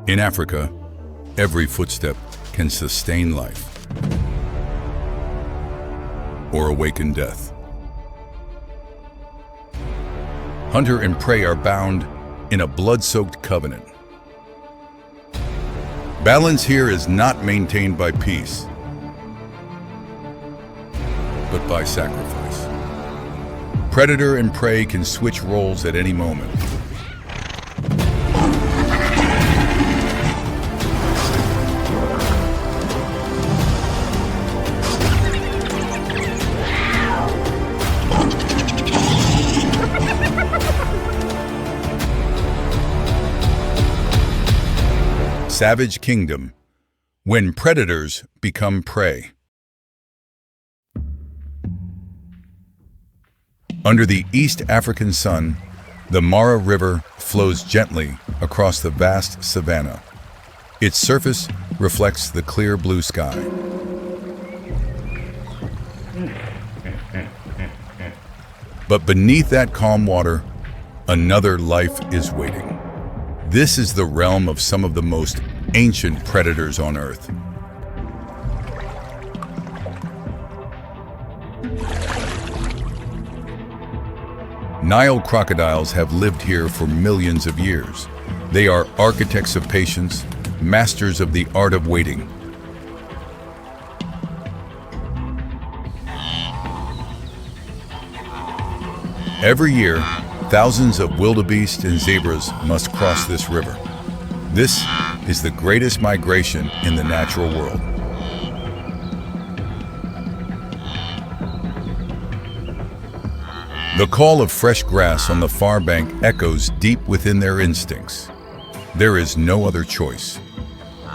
In Africa, every footstep can sustain life or awaken death. Hunter and prey are bound in a blood-soaked covenant. Balance here is not maintained by peace, but by sacrifice. Predator and prey can switch roles at any moment. Savage Kingdom, when predators become prey. Under the East African sun, the Mara River flows gently across the vast savanna. Its surface reflects the clear blue sky. But beneath that calm water, another life is waiting. This is the realm of some of the most ancient predators on Earth. Nile crocodiles have lived here for millions of years. They are architects of patience, masters of the art of waiting. Every year, thousands of wildebeest and zebras must cross this river. This is the greatest migration in the natural world. The call of fresh grass on the far bank echoes deep within their instincts. There is no other choice.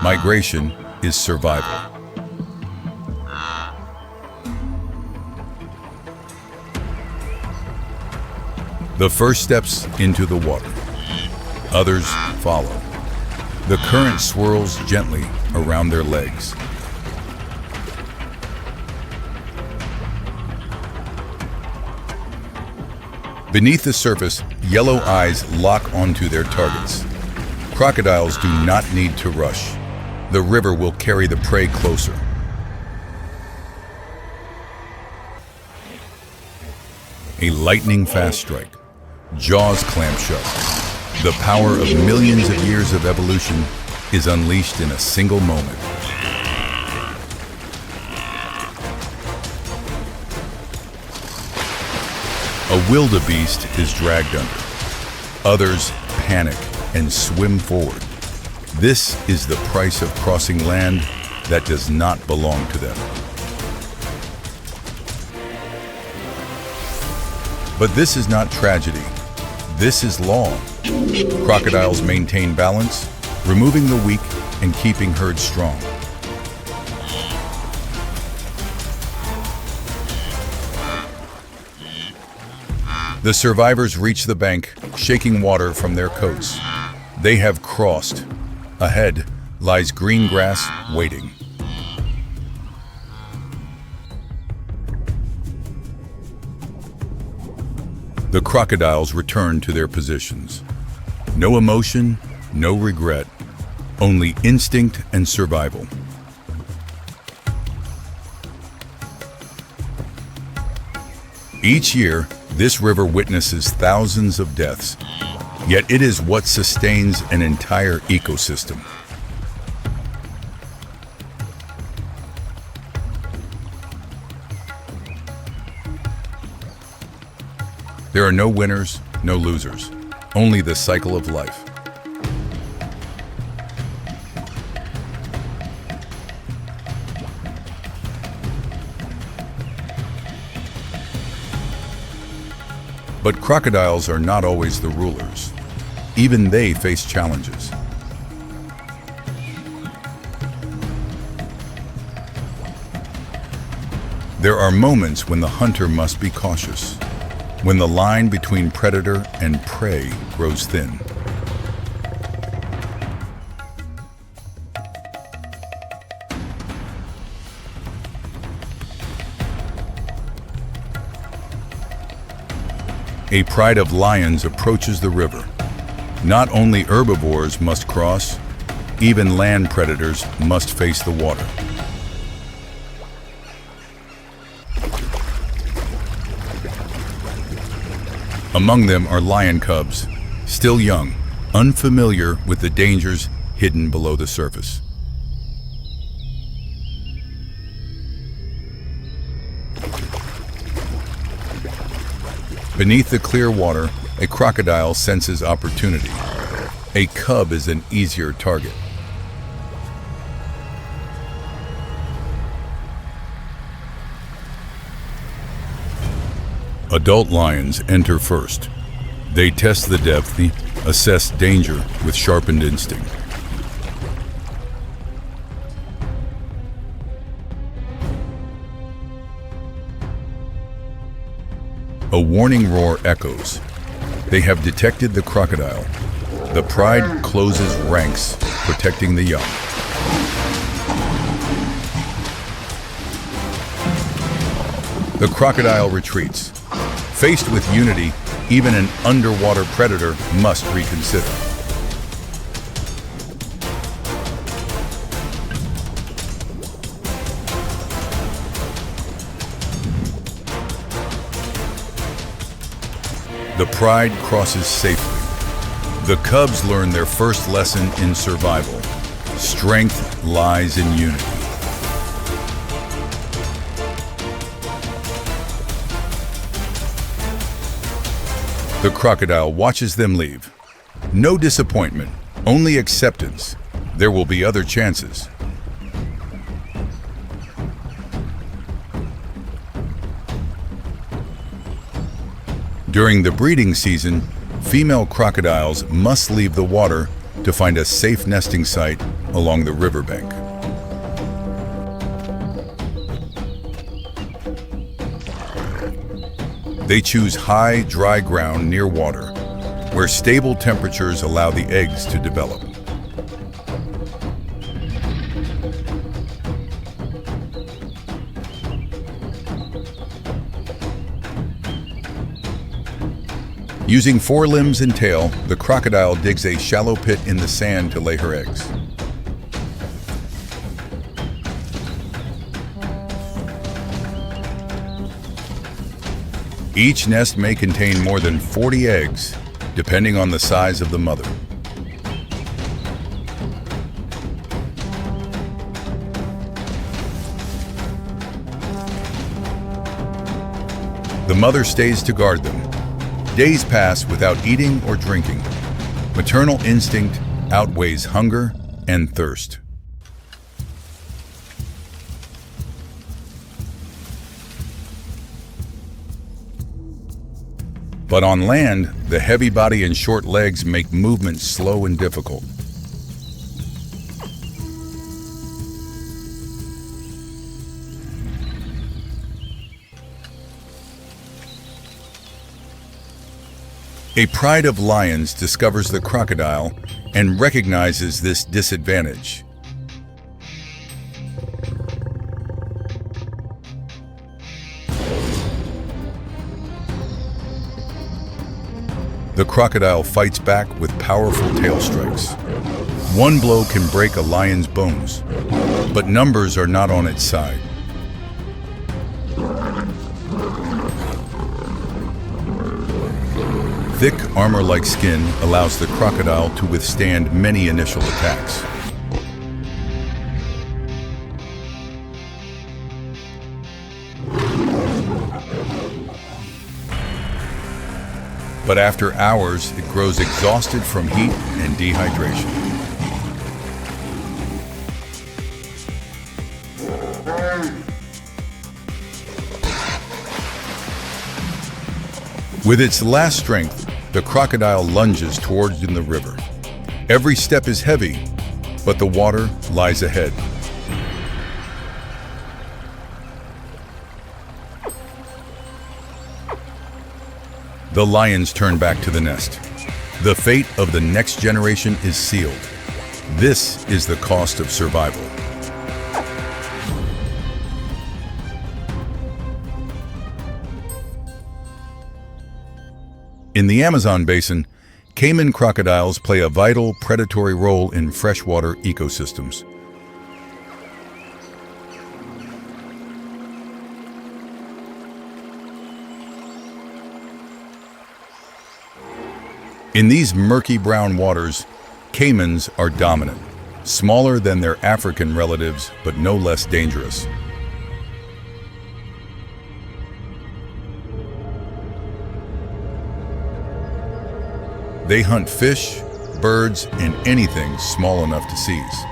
Migration is survival. The first steps into the water. Others follow. The current swirls gently around their legs. Beneath the surface, yellow eyes lock onto their targets. Crocodiles do not need to rush. The river will carry the prey closer. A lightning-fast strike. Jaws clamp shut. The power of millions of years of evolution is unleashed in a single moment. A wildebeest is dragged under. Others panic and swim forward. This is the price of crossing land that does not belong to them. But this is not tragedy. This is law. Crocodiles maintain balance, removing the weak and keeping herds strong. The survivors reach the bank, shaking water from their coats. They have crossed. Ahead lies green grass waiting. The crocodiles return to their positions. No emotion, no regret, only instinct and survival. Each year, this river witnesses thousands of deaths, yet it is what sustains an entire ecosystem. There are no winners, no losers, only the cycle of life. But crocodiles are not always the rulers. Even they face challenges. There are moments when the hunter must be cautious, when the line between predator and prey grows thin. A pride of lions approaches the river. Not only herbivores must cross, Even land predators must face the water. Among them are lion cubs, still young, unfamiliar with the dangers hidden below the surface. Beneath the clear water, a crocodile senses opportunity. A cub is an easier target. Adult lions enter first. They test the depth, assess danger with sharpened instinct. A warning roar echoes. They have detected the crocodile. The pride closes ranks, protecting the young. The crocodile retreats. Faced with unity, even an underwater predator must reconsider. The pride crosses safely. The cubs learn their first lesson in survival. Strength lies in unity. The crocodile watches them leave. No disappointment, only acceptance. There will be other chances. During the breeding season, female crocodiles must leave the water to find a safe nesting site along the riverbank. They choose high, dry ground near water, where stable temperatures allow the eggs to develop. Using forelimbs and tail, the crocodile digs a shallow pit in the sand to lay her eggs. Each nest may contain more than 40 eggs, depending on the size of the mother. The mother stays to guard them. Days pass without eating or drinking. Maternal instinct outweighs hunger and thirst. But on land, the heavy body and short legs make movement slow and difficult. A pride of lions discovers the crocodile and recognizes this disadvantage. The crocodile fights back with powerful tail strikes. One blow can break a lion's bones, but numbers are not on its side. Thick, armor-like skin allows the crocodile to withstand many initial attacks. But after hours, it grows exhausted from heat and dehydration. With its last strength, the crocodile lunges towards the river. Every step is heavy, but the water lies ahead. The lions turn back to the nest. The fate of the next generation is sealed. This is the cost of survival. In the Amazon basin, Cayman crocodiles play a vital predatory role in freshwater ecosystems. In these murky brown waters, caimans are dominant, smaller than their African relatives, but no less dangerous. They hunt fish, birds, and anything small enough to seize.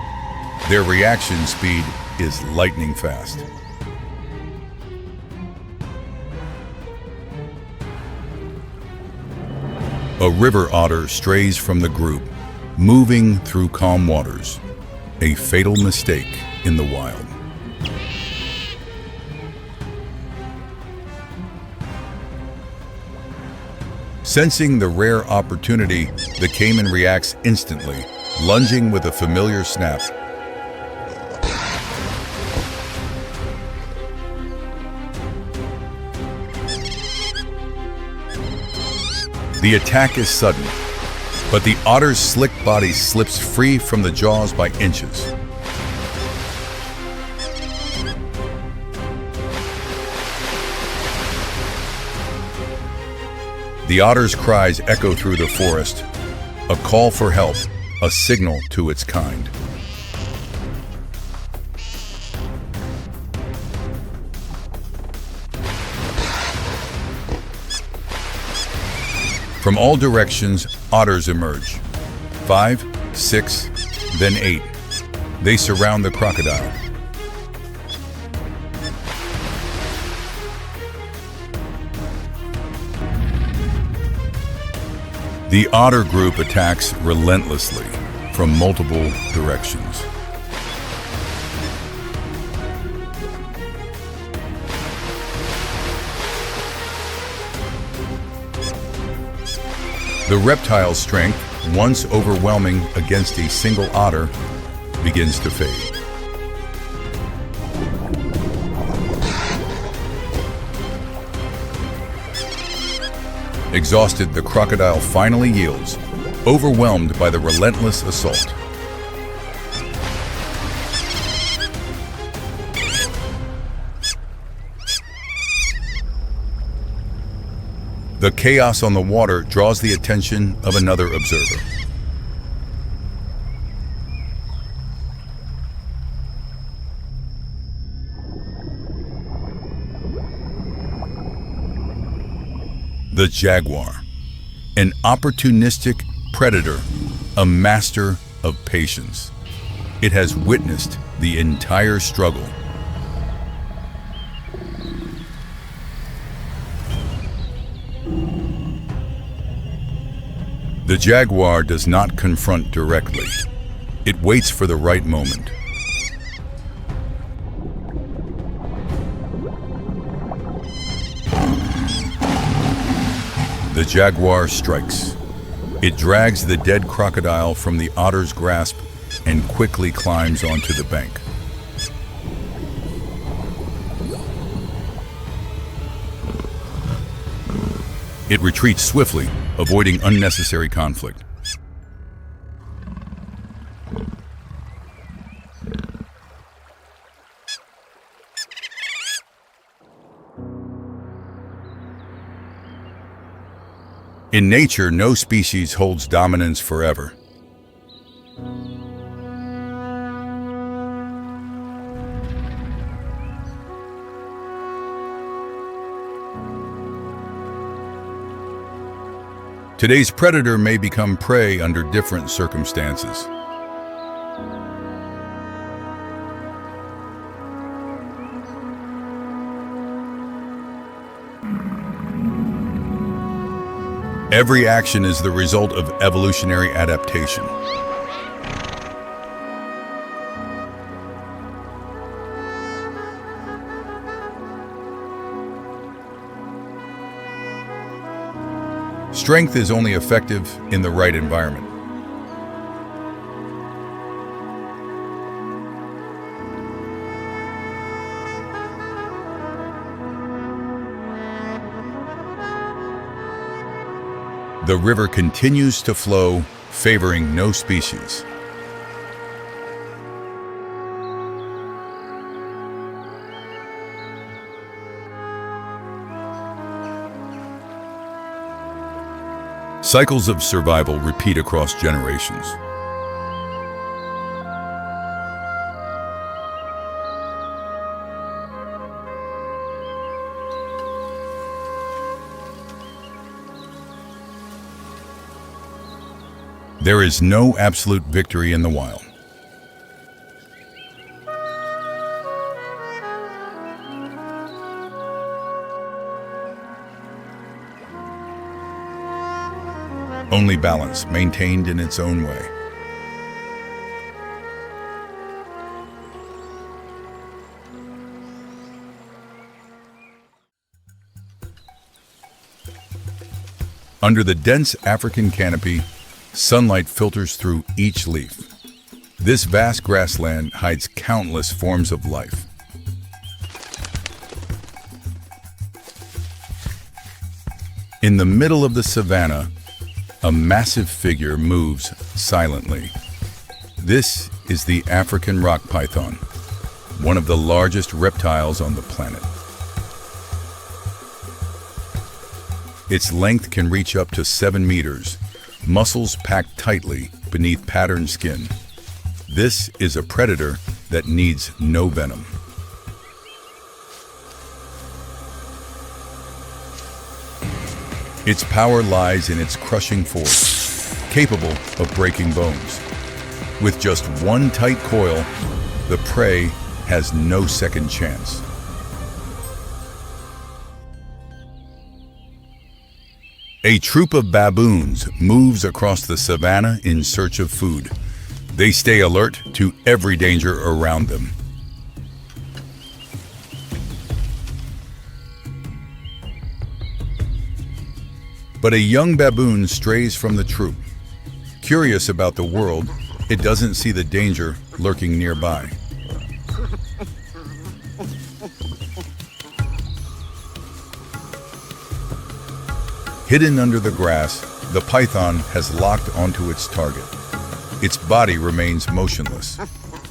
Their reaction speed is lightning fast. A river otter strays from the group, moving through calm waters, a fatal mistake in the wild. Sensing the rare opportunity, the caiman reacts instantly, lunging with a familiar snap. The attack is sudden, but the otter's slick body slips free from the jaws by inches. The otter's cries echo through the forest, a call for help, a signal to its kind. From all directions, otters emerge. 5, 6, then 8. They surround the crocodile. The otter group attacks relentlessly from multiple directions. The reptile's strength, once overwhelming against a single otter, begins to fade. Exhausted, the crocodile finally yields, overwhelmed by the relentless assault. The chaos on the water draws the attention of another observer. The jaguar, an opportunistic predator, a master of patience. It has witnessed the entire struggle. The jaguar does not confront directly. It waits for the right moment. The jaguar strikes. It drags the dead crocodile from the otter's grasp and quickly climbs onto the bank. It retreats swiftly, avoiding unnecessary conflict. In nature, no species holds dominance forever. Today's predator may become prey under different circumstances. Every action is the result of evolutionary adaptation. Strength is only effective in the right environment. The river continues to flow, favoring no species. Cycles of survival repeat across generations. There is no absolute victory in the wild. Only balance maintained in its own way. Under the dense African canopy, sunlight filters through each leaf. This vast grassland hides countless forms of life. In the middle of the savanna, a massive figure moves silently. This is the African rock python, one of the largest reptiles on the planet. Its length can reach up to 7 meters, muscles packed tightly beneath patterned skin. This is a predator that needs no venom. Its power lies in its crushing force, capable of breaking bones. With just one tight coil, the prey has no second chance. A troop of baboons moves across the savanna in search of food. They stay alert to every danger around them. But a young baboon strays from the troop. Curious about the world, it doesn't see the danger lurking nearby. Hidden under the grass, the python has locked onto its target. Its body remains motionless,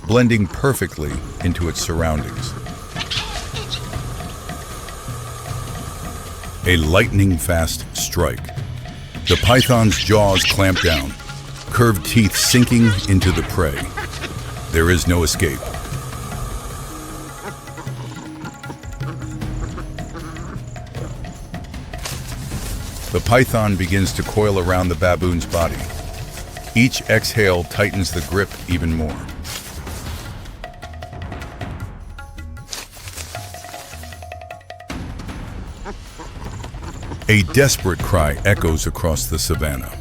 blending perfectly into its surroundings. A lightning-fast strike. The python's jaws clamp down, curved teeth sinking into the prey. There is no escape. The python begins to coil around the baboon's body. Each exhale tightens the grip even more. A desperate cry echoes across the savanna.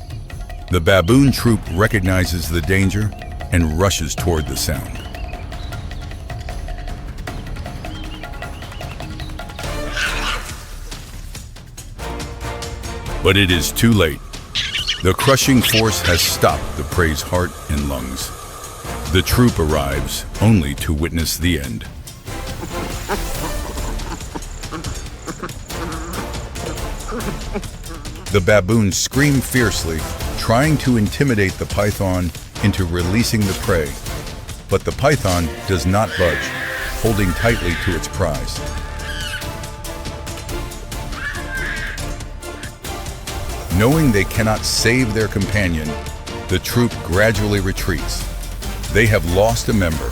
The baboon troop recognizes the danger and rushes toward the sound. But it is too late. The crushing force has stopped the prey's heart and lungs. The troop arrives only to witness the end. The baboons scream fiercely, trying to intimidate the python into releasing the prey. But the python does not budge, holding tightly to its prize. Knowing they cannot save their companion, the troop gradually retreats. They have lost a member.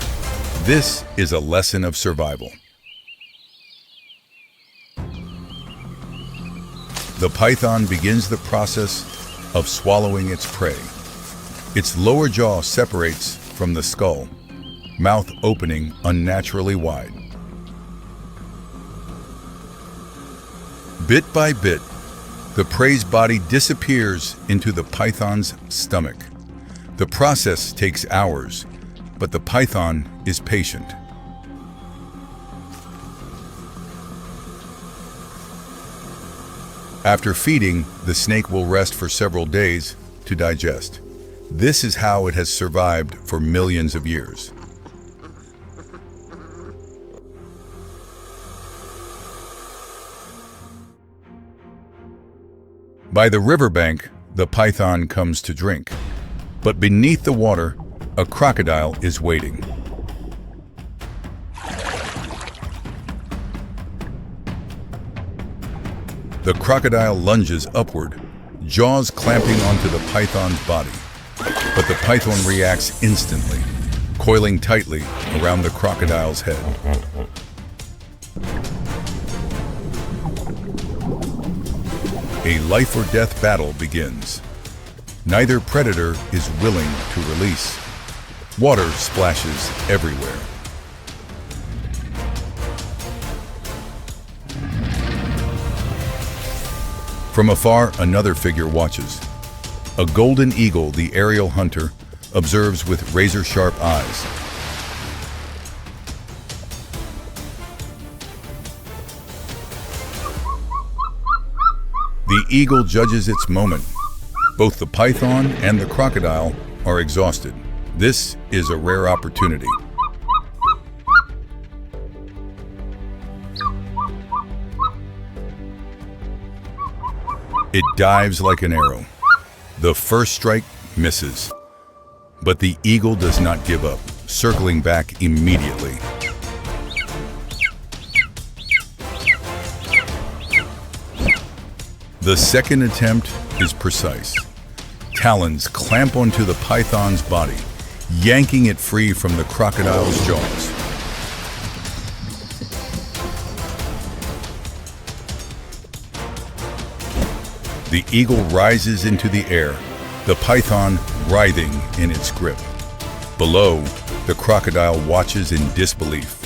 This is a lesson of survival. The python begins the process of swallowing its prey. Its lower jaw separates from the skull, mouth opening unnaturally wide. Bit by bit, the prey's body disappears into the python's stomach. The process takes hours, but the python is patient. After feeding, the snake will rest for several days to digest. This is how it has survived for millions of years. By the riverbank, The python comes to drink, but beneath the water, a crocodile is waiting. The crocodile lunges upward, jaws clamping onto the python's body. But the python reacts instantly, coiling tightly around the crocodile's head. A life or death battle begins. Neither predator is willing to release. Water splashes everywhere. From afar, another figure watches. A golden eagle, the aerial hunter, observes with razor-sharp eyes. The eagle judges its moment. Both the python and the crocodile are exhausted. This is a rare opportunity. It dives like an arrow. The first strike misses, but the eagle does not give up, circling back immediately. The second attempt is precise. Talons clamp onto the python's body, yanking it free from the crocodile's jaws. The eagle rises into the air, the python writhing in its grip. Below, the crocodile watches in disbelief.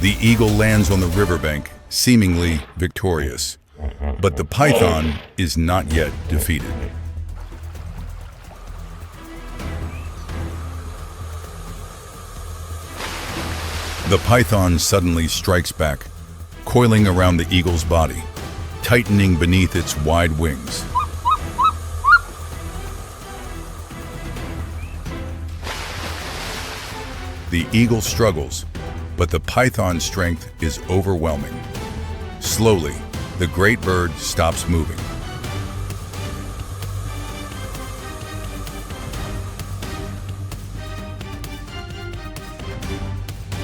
The eagle lands on the riverbank, seemingly victorious. But the python is not yet defeated. The python suddenly strikes back, coiling around the eagle's body, tightening beneath its wide wings. The eagle struggles, but the python's strength is overwhelming. Slowly, the great bird stops moving.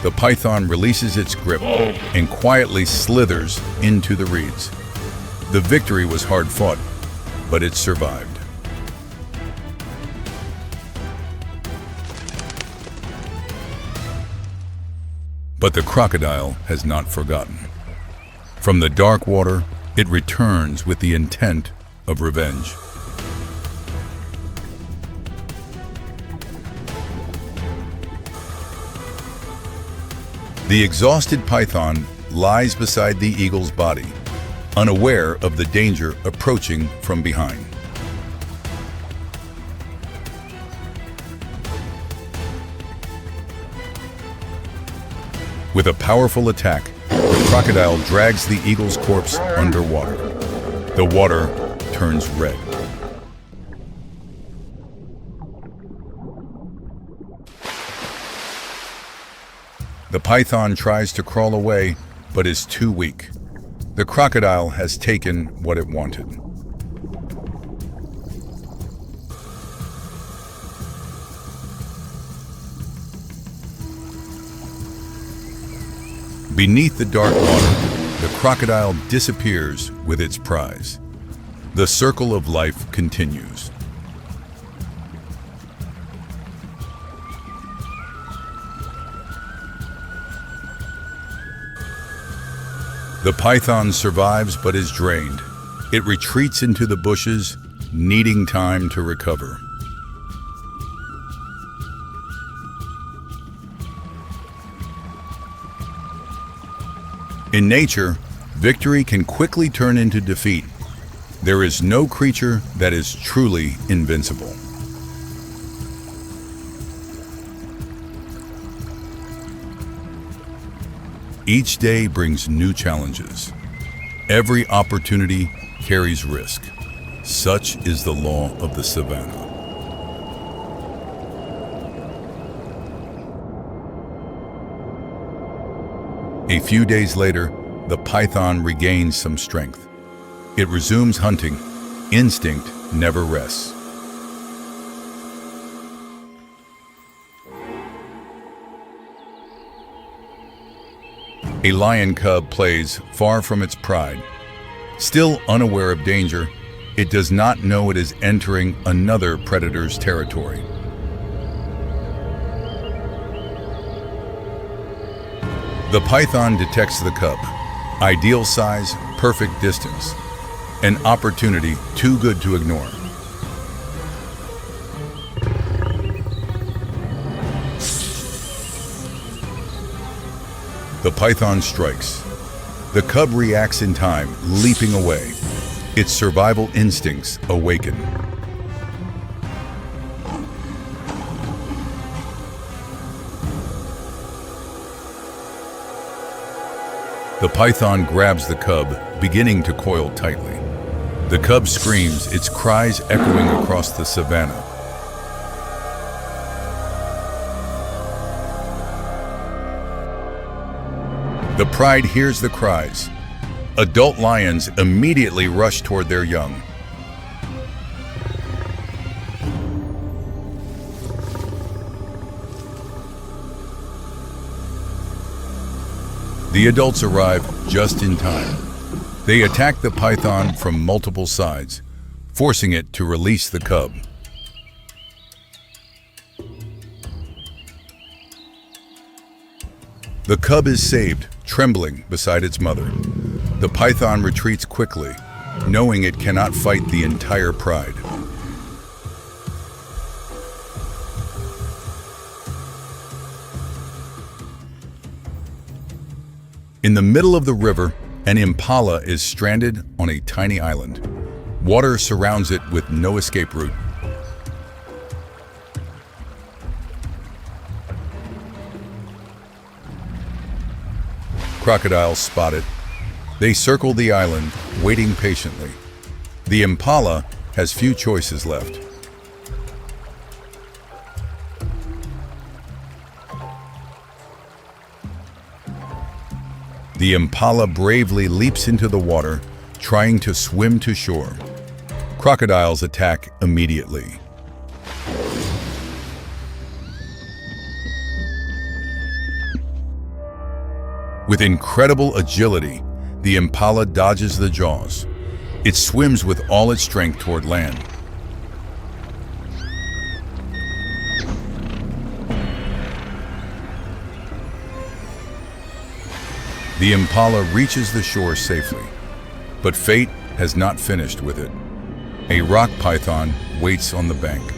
The python releases its grip and quietly slithers into the reeds. The victory was hard fought, but it survived. But the crocodile has not forgotten. From the dark water, it returns with the intent of revenge. The exhausted python lies beside the eagle's body, unaware of the danger approaching from behind. With a powerful attack, the crocodile drags the eagle's corpse underwater. The water turns red. The python tries to crawl away, but is too weak. The crocodile has taken what it wanted. Beneath the dark water, the crocodile disappears with its prize. The circle of life continues. The python survives but is drained. It retreats into the bushes, needing time to recover. In nature, victory can quickly turn into defeat. There is no creature that is truly invincible. Each day brings new challenges. Every opportunity carries risk. Such is the law of the savannah. A few days later, the python regains some strength. It resumes hunting. Instinct never rests. A lion cub plays far from its pride. Still unaware of danger, it does not know it is entering another predator's territory. The python detects the cub. Ideal size, perfect distance. An opportunity too good to ignore. The python strikes. The cub reacts in time, leaping away. Its survival instincts awaken. The python grabs the cub, beginning to coil tightly. The cub screams, its cries echoing across the savannah. The pride hears the cries. Adult lions immediately rush toward their young. The adults arrive just in time. They attack the python from multiple sides, forcing it to release the cub. The cub is saved, trembling beside its mother. The python retreats quickly, knowing it cannot fight the entire pride. In the middle of the river, an impala is stranded on a tiny island. Water surrounds it with no escape route. Crocodiles spot it. They circle the island, waiting patiently. The impala has few choices left. The impala bravely leaps into the water, trying to swim to shore. Crocodiles attack immediately. With incredible agility, the impala dodges the jaws. It swims with all its strength toward land. The impala reaches the shore safely, but fate has not finished with it. A rock python waits on the bank.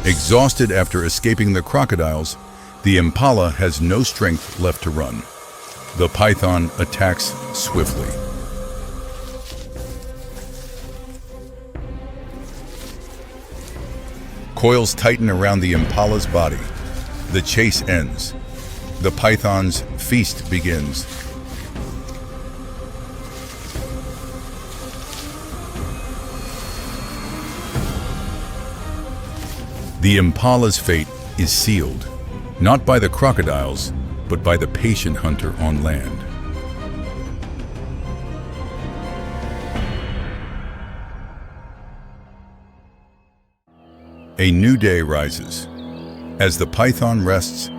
Exhausted after escaping the crocodiles, the impala has no strength left to run. The python attacks swiftly. Coils tighten around the impala's body. The chase ends. The python's feast begins. The impala's fate is sealed, not by the crocodiles, but by the patient hunter on land. A new day rises. As the python rests,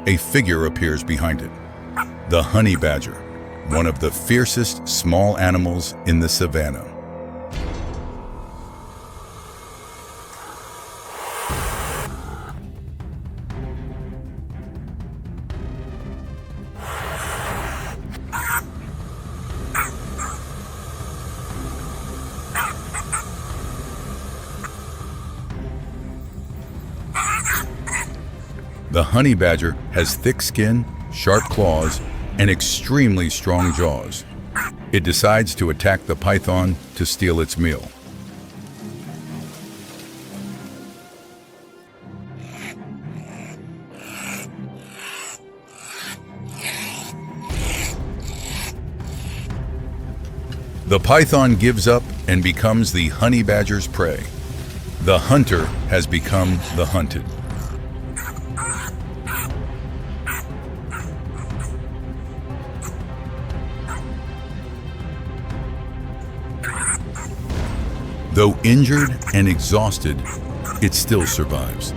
a figure appears behind it. The honey badger, one of the fiercest small animals in the savannah. The honey badger has thick skin, sharp claws, and extremely strong jaws. It decides to attack the python to steal its meal. The python gives up and becomes the honey badger's prey. The hunter has become the hunted. Though injured and exhausted, it still survives.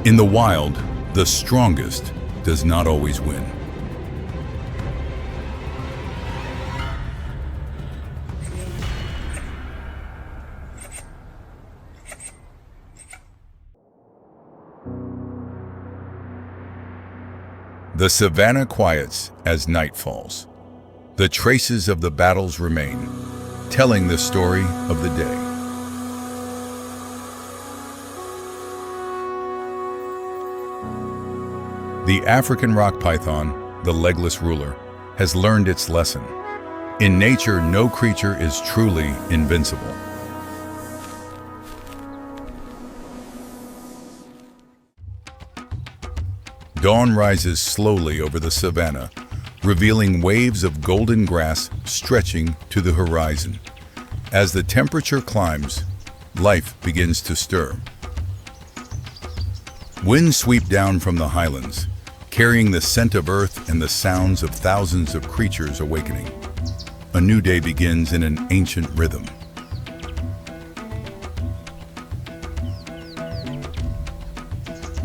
In the wild, the strongest does not always win. The savannah quiets as night falls. The traces of the battles remain, telling the story of the day. The African rock python, the legless ruler, has learned its lesson. In nature, no creature is truly invincible. Dawn rises slowly over the savannah, revealing waves of golden grass stretching to the horizon. As the temperature climbs, life begins to stir. Winds sweep down from the highlands, carrying the scent of earth and the sounds of thousands of creatures awakening. A new day begins in an ancient rhythm.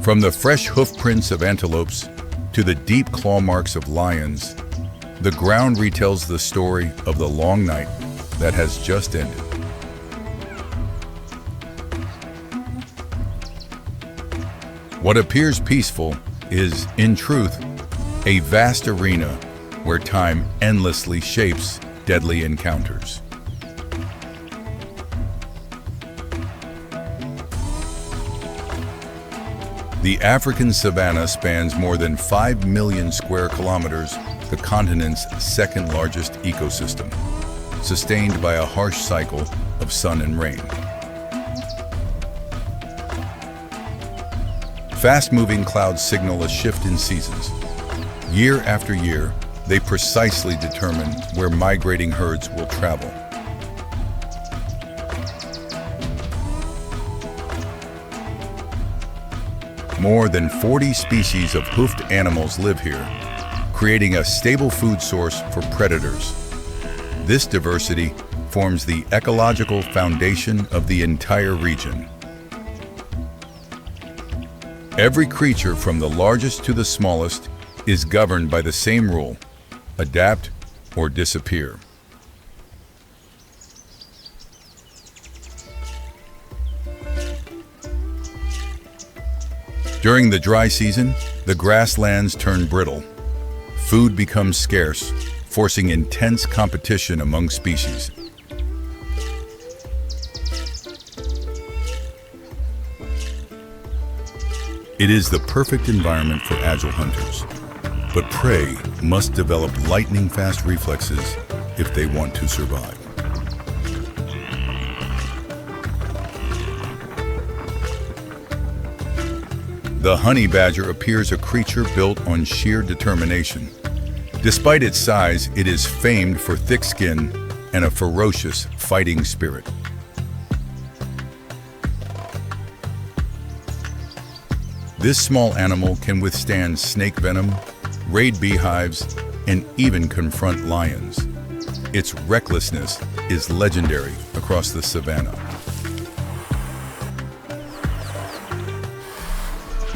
From the fresh hoofprints of antelopes to the deep claw marks of lions, the ground retells the story of the long night that has just ended. What appears peaceful is, in truth, a vast arena where time endlessly shapes deadly encounters. The African savanna spans more than 5 million square kilometers, the continent's second largest ecosystem, sustained by a harsh cycle of sun and rain. Fast-moving clouds signal a shift in seasons. Year after year, they precisely determine where migrating herds will travel. More than 40 species of hoofed animals live here, creating a stable food source for predators. This diversity forms the ecological foundation of the entire region. Every creature, from the largest to the smallest, is governed by the same rule: adapt or disappear. During the dry season, the grasslands turn brittle. Food becomes scarce, forcing intense competition among species. It is the perfect environment for agile hunters, but prey must develop lightning-fast reflexes if they want to survive. The honey badger appears a creature built on sheer determination. Despite its size, it is famed for thick skin and a ferocious fighting spirit. This small animal can withstand snake venom, raid beehives, and even confront lions. Its recklessness is legendary across the savannah.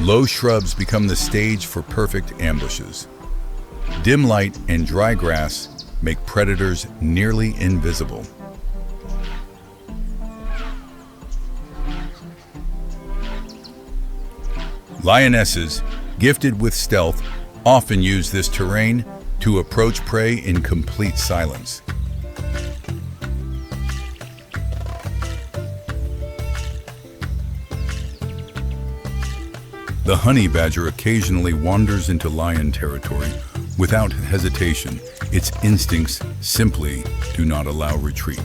Low shrubs become the stage for perfect ambushes. Dim light and dry grass make predators nearly invisible. Lionesses, gifted with stealth, often use this terrain to approach prey in complete silence. The honey badger occasionally wanders into lion territory without hesitation. Its instincts simply do not allow retreat.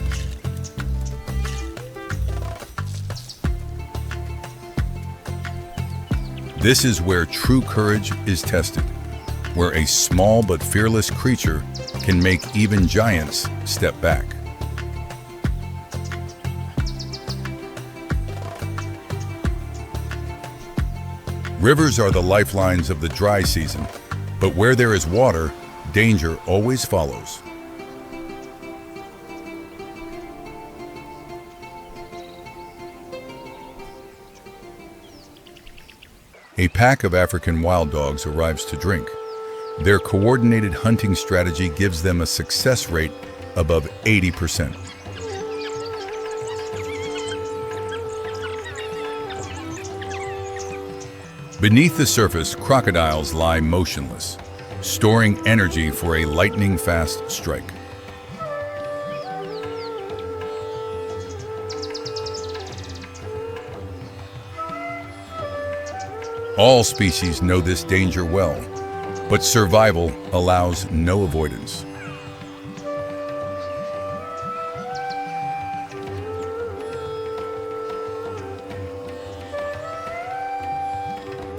This is where true courage is tested, where a small but fearless creature can make even giants step back. Rivers are the lifelines of the dry season, but where there is water, danger always follows. A pack of African wild dogs arrives to drink. Their coordinated hunting strategy gives them a success rate above 80%. Beneath the surface, crocodiles lie motionless, storing energy for a lightning-fast strike. All species know this danger well, but survival allows no avoidance.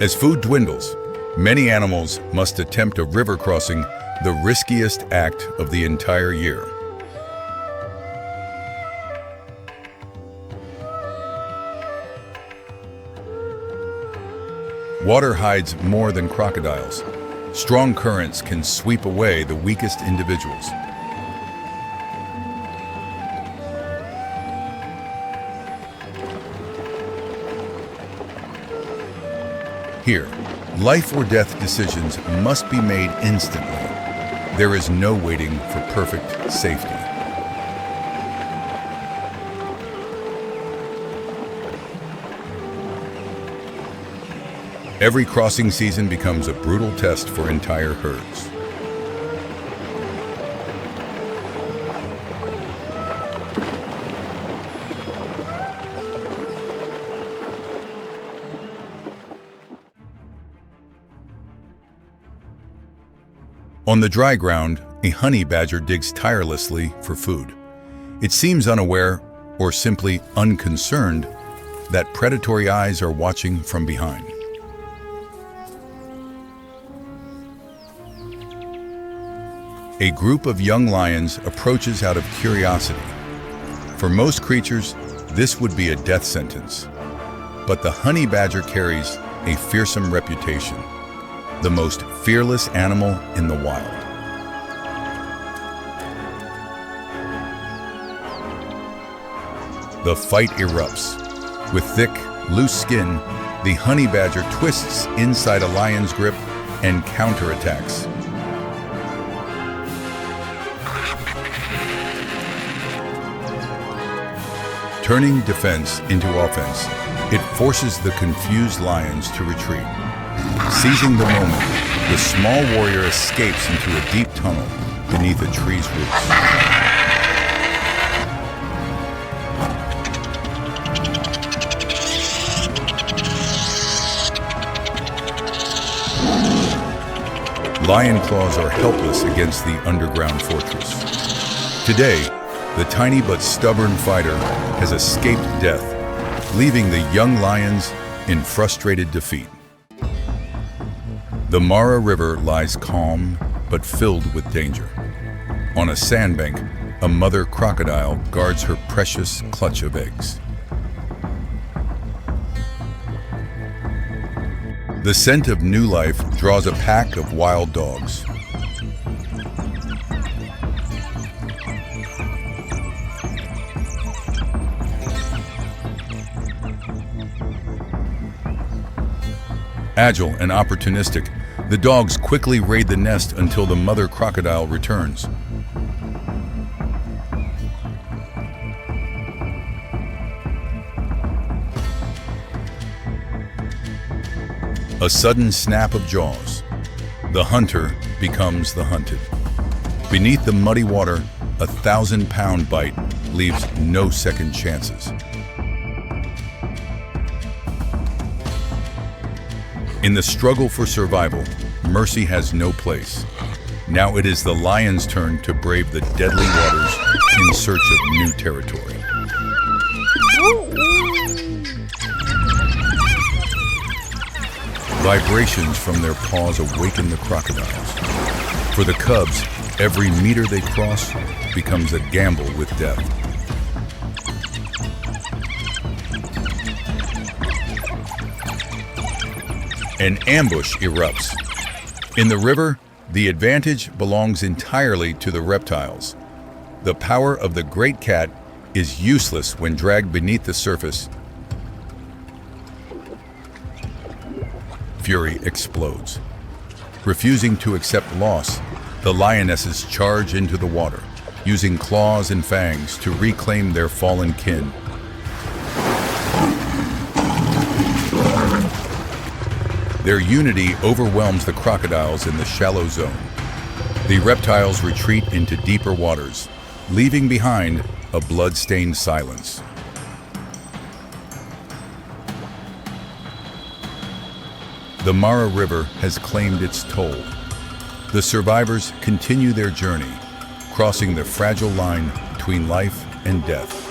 As food dwindles, many animals must attempt a river crossing, the riskiest act of the entire year. Water hides more than crocodiles. Strong currents can sweep away the weakest individuals. Here, life or death decisions must be made instantly. There is no waiting for perfect safety. Every crossing season becomes a brutal test for entire herds. On the dry ground, a honey badger digs tirelessly for food. It seems unaware, or simply unconcerned, that predatory eyes are watching from behind. A group of young lions approaches out of curiosity. For most creatures, this would be a death sentence. But the honey badger carries a fearsome reputation, the most fearless animal in the wild. The fight erupts. With thick, loose skin, the honey badger twists inside a lion's grip and counterattacks. Turning defense into offense, it forces the confused lions to retreat. Seizing the moment, the small warrior escapes into a deep tunnel beneath a tree's roots. Lion claws are helpless against the underground fortress. Today, the tiny but stubborn fighter has escaped death, leaving the young lions in frustrated defeat. The Mara River lies calm but filled with danger. On a sandbank, a mother crocodile guards her precious clutch of eggs. The scent of new life draws a pack of wild dogs. Agile and opportunistic, the dogs quickly raid the nest until the mother crocodile returns. A sudden snap of jaws. The hunter becomes the hunted. Beneath the muddy water, a 1,000-pound bite leaves no second chances. In the struggle for survival, mercy has no place. Now it is the lion's turn to brave the deadly waters in search of new territory. Vibrations from their paws awaken the crocodiles. For the cubs, every meter they cross becomes a gamble with death. An ambush erupts. In the river, the advantage belongs entirely to the reptiles. The power of the great cat is useless when dragged beneath the surface. fury explodes. Refusing to accept loss, the lionesses charge into the water, using claws and fangs to reclaim their fallen kin. Their unity overwhelms the crocodiles in the shallow zone. The reptiles retreat into deeper waters, leaving behind a blood-stained silence. The Mara River has claimed its toll. The survivors continue their journey, crossing the fragile line between life and death.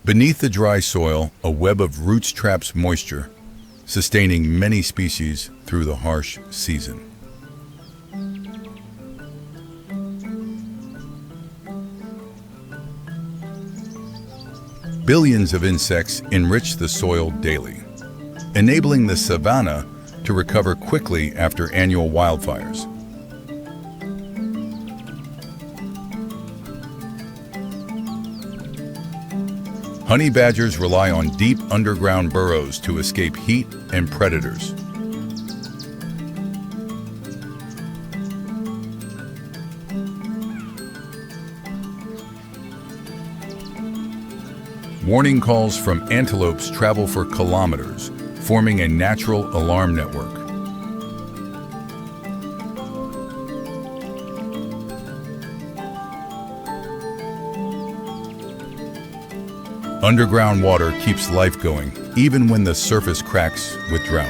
Beneath the dry soil, a web of roots traps moisture, sustaining many species through the harsh season. Billions of insects enrich the soil daily, enabling the savanna to recover quickly after annual wildfires. Honey badgers rely on deep underground burrows to escape heat and predators. Warning calls from antelopes travel for kilometers, forming a natural alarm network. Underground water keeps life going, even when the surface cracks with drought.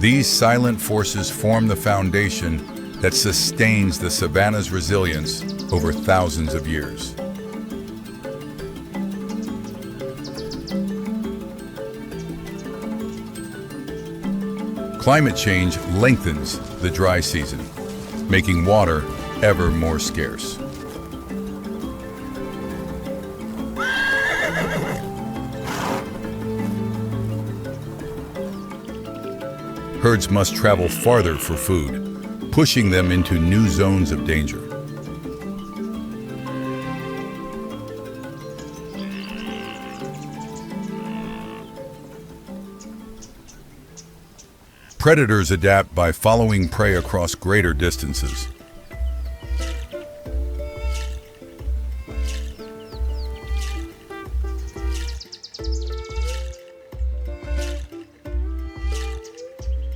These silent forces form the foundation that sustains the savanna's resilience over thousands of years. Climate change lengthens the dry season, making water ever more scarce. Herds must travel farther for food, pushing them into new zones of danger. Predators adapt by following prey across greater distances.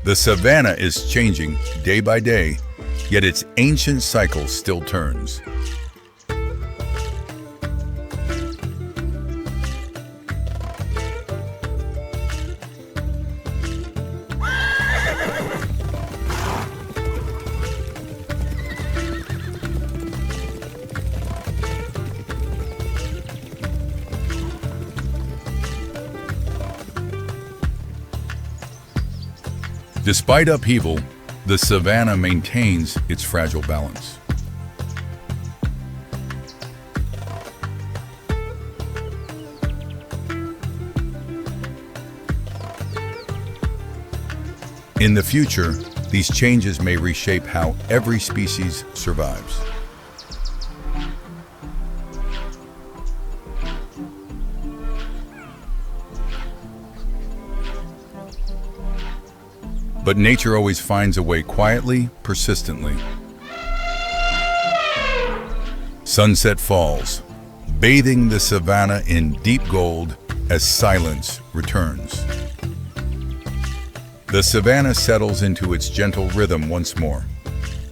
The savanna is changing day by day, yet its ancient cycle still turns. Despite upheaval, the savanna maintains its fragile balance. In the future, these changes may reshape how every species survives. But nature always finds a way quietly, persistently. Sunset falls, bathing the savanna in deep gold as silence returns. The savanna settles into its gentle rhythm once more,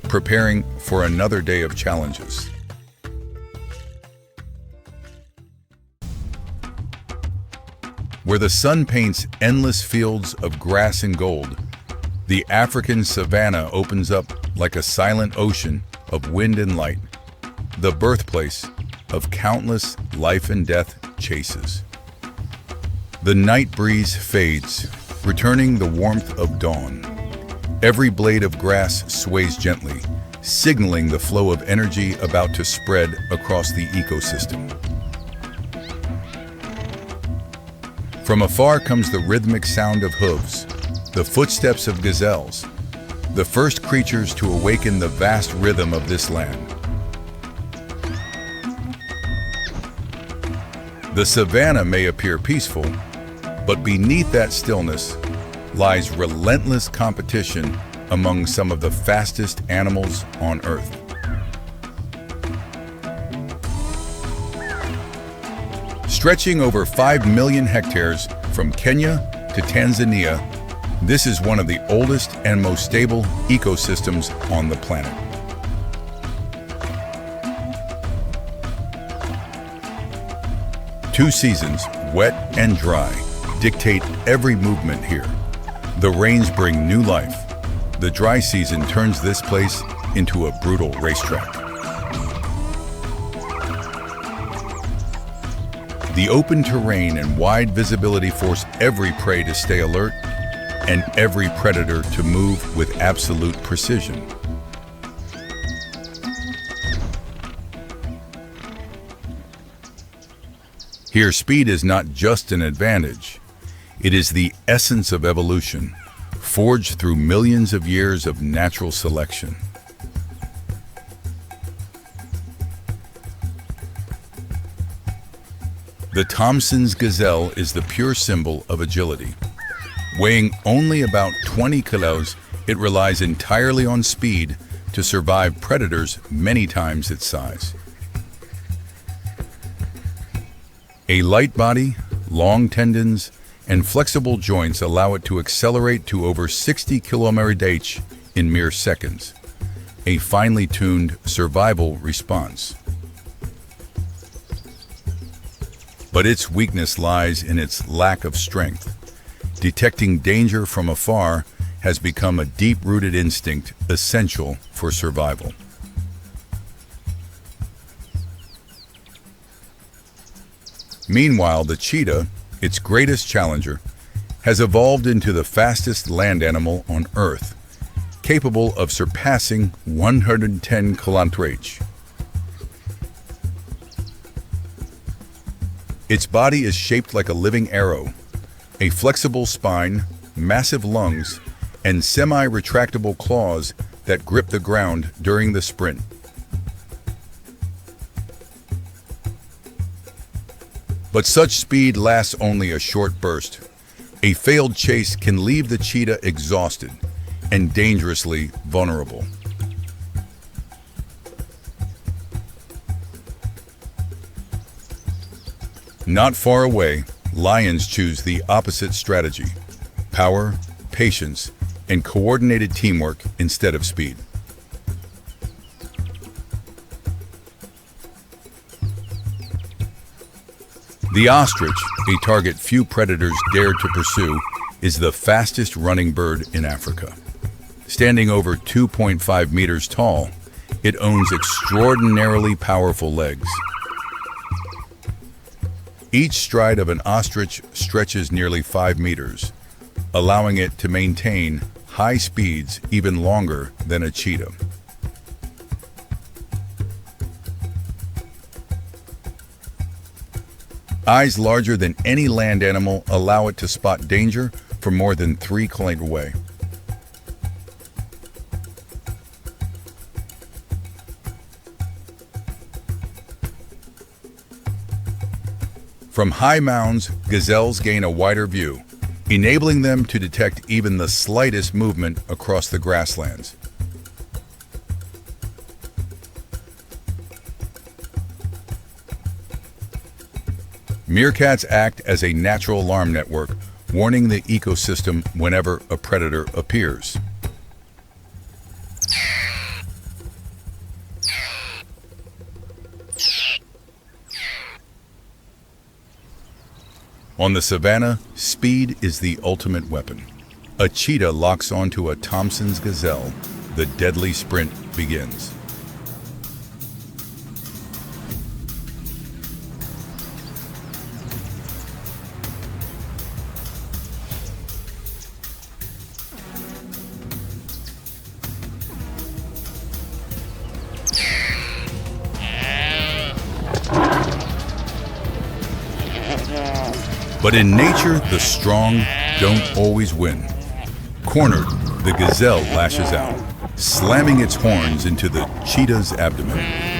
preparing for another day of challenges. Where the sun paints endless fields of grass and gold, The African savanna opens up like a silent ocean of wind and light, the birthplace of countless life and death chases. The night breeze fades, returning the warmth of dawn. Every blade of grass sways gently, signaling the flow of energy about to spread across the ecosystem. From afar comes the rhythmic sound of hooves, the footsteps of gazelles, the first creatures to awaken the vast rhythm of this land. The savanna may appear peaceful, but beneath that stillness lies relentless competition among some of the fastest animals on Earth. Stretching over 5 million hectares from Kenya to Tanzania, this is one of the oldest and most stable ecosystems on the planet. Two seasons, wet and dry, dictate every movement here. The rains bring new life. The dry season turns this place into a brutal racetrack. The open terrain and wide visibility force every prey to stay alert and every predator to move with absolute precision. Here, speed is not just an advantage. It is the essence of evolution, forged through millions of years of natural selection. The Thomson's gazelle is the pure symbol of agility. Weighing only about 20 kilos, it relies entirely on speed to survive predators many times its size. A light body, long tendons, and flexible joints allow it to accelerate to over 60 km/h in mere seconds, a finely tuned survival response. But its weakness lies in its lack of strength. Detecting danger from afar has become a deep-rooted instinct essential for survival. Meanwhile, the cheetah, its greatest challenger, has evolved into the fastest land animal on Earth, capable of surpassing 110 km/h. Its body is shaped like a living arrow, a flexible spine, massive lungs, and semi-retractable claws that grip the ground during the sprint. But such speed lasts only a short burst. A failed chase can leave the cheetah exhausted and dangerously vulnerable. Not far away, lions choose the opposite strategy: power, patience, and coordinated teamwork instead of speed. The ostrich, a target few predators dare to pursue, is the fastest running bird in Africa. Standing over 2.5 meters tall, it owns extraordinarily powerful legs. Each stride of an ostrich stretches nearly 5 meters, allowing it to maintain high speeds even longer than a cheetah. Eyes larger than any land animal allow it to spot danger from more than 3 kilometers away. From high mounds, gazelles gain a wider view, enabling them to detect even the slightest movement across the grasslands. Meerkats act as a natural alarm network, warning the ecosystem whenever a predator appears. On the savanna, speed is the ultimate weapon. A cheetah locks onto a Thompson's gazelle. The deadly sprint begins. But in nature, the strong don't always win. Cornered, the gazelle lashes out, slamming its horns into the cheetah's abdomen.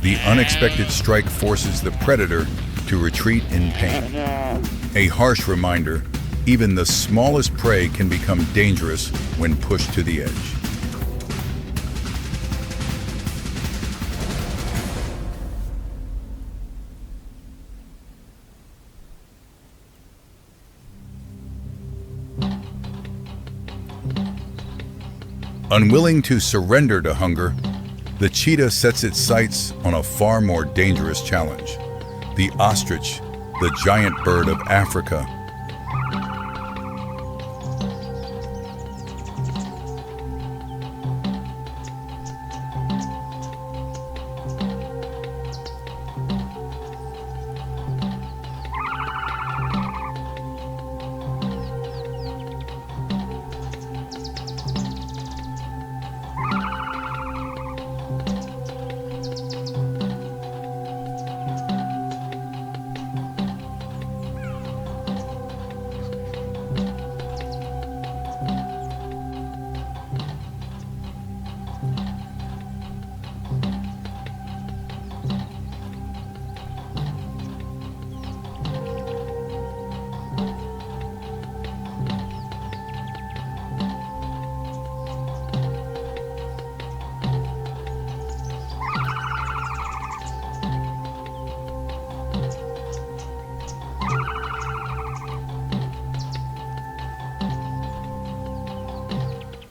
The unexpected strike forces the predator to retreat in pain. A harsh reminder, even the smallest prey can become dangerous when pushed to the edge. Unwilling to surrender to hunger, the cheetah sets its sights on a far more dangerous challenge: the ostrich, the giant bird of Africa.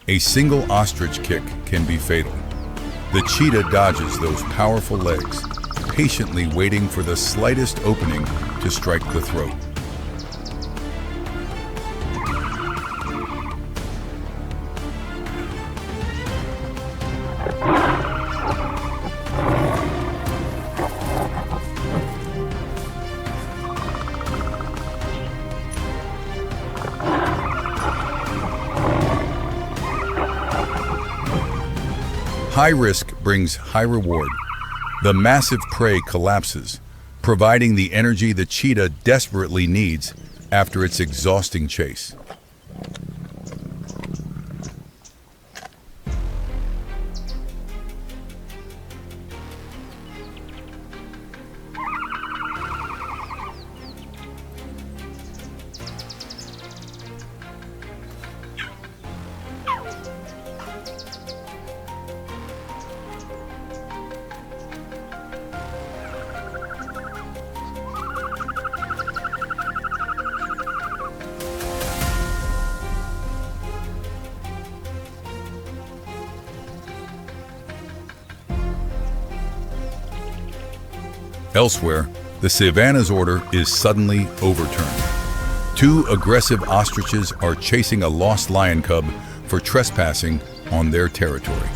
A single ostrich kick can be fatal. The cheetah dodges those powerful legs, patiently waiting for the slightest opening to strike the throat. High risk brings high reward. The massive prey collapses, providing the energy the cheetah desperately needs after its exhausting chase. Elsewhere, the Savannah's order is suddenly overturned. Two aggressive ostriches are chasing a lost lion cub for trespassing on their territory.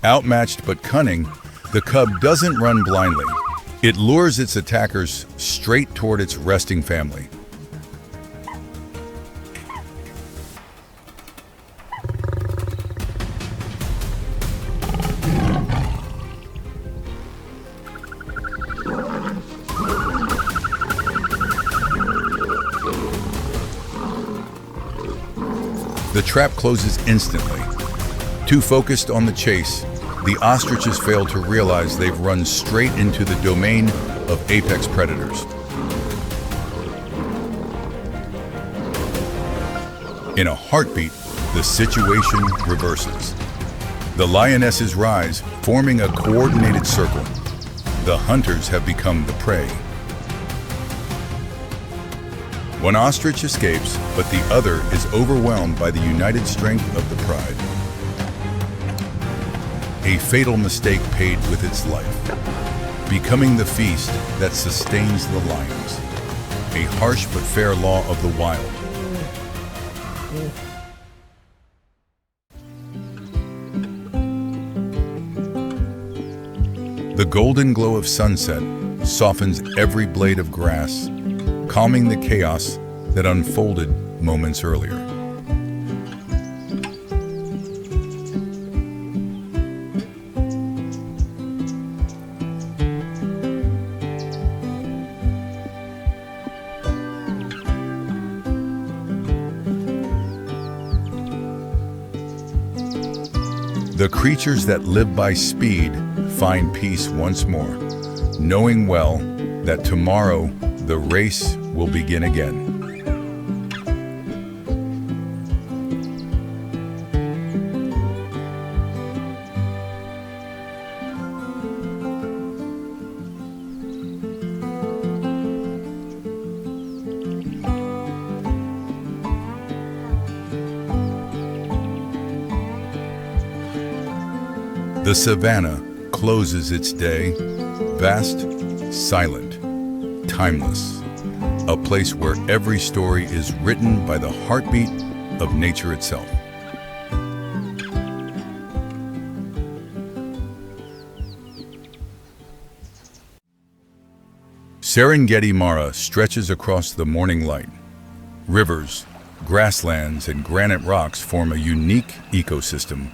Outmatched but cunning, the cub doesn't run blindly. It lures its attackers straight toward its resting family. trap closes instantly. Too focused on the chase, the ostriches fail to realize they've run straight into the domain of apex predators. In a heartbeat, the situation reverses. The lionesses rise, forming a coordinated circle. The hunters have become the prey. One ostrich escapes, but the other is overwhelmed by the united strength of the pride. A fatal mistake paid with its life, becoming the feast that sustains the lions. A harsh but fair law of the wild. The golden glow of sunset softens every blade of grass, calming the chaos that unfolded moments earlier. The creatures that live by speed find peace once more, knowing well that tomorrow the race will begin again. The Savannah closes its day, vast, silent, timeless, a place where every story is written by the heartbeat of nature itself. Serengeti Mara stretches across the morning light. Rivers, grasslands, and granite rocks form a unique ecosystem.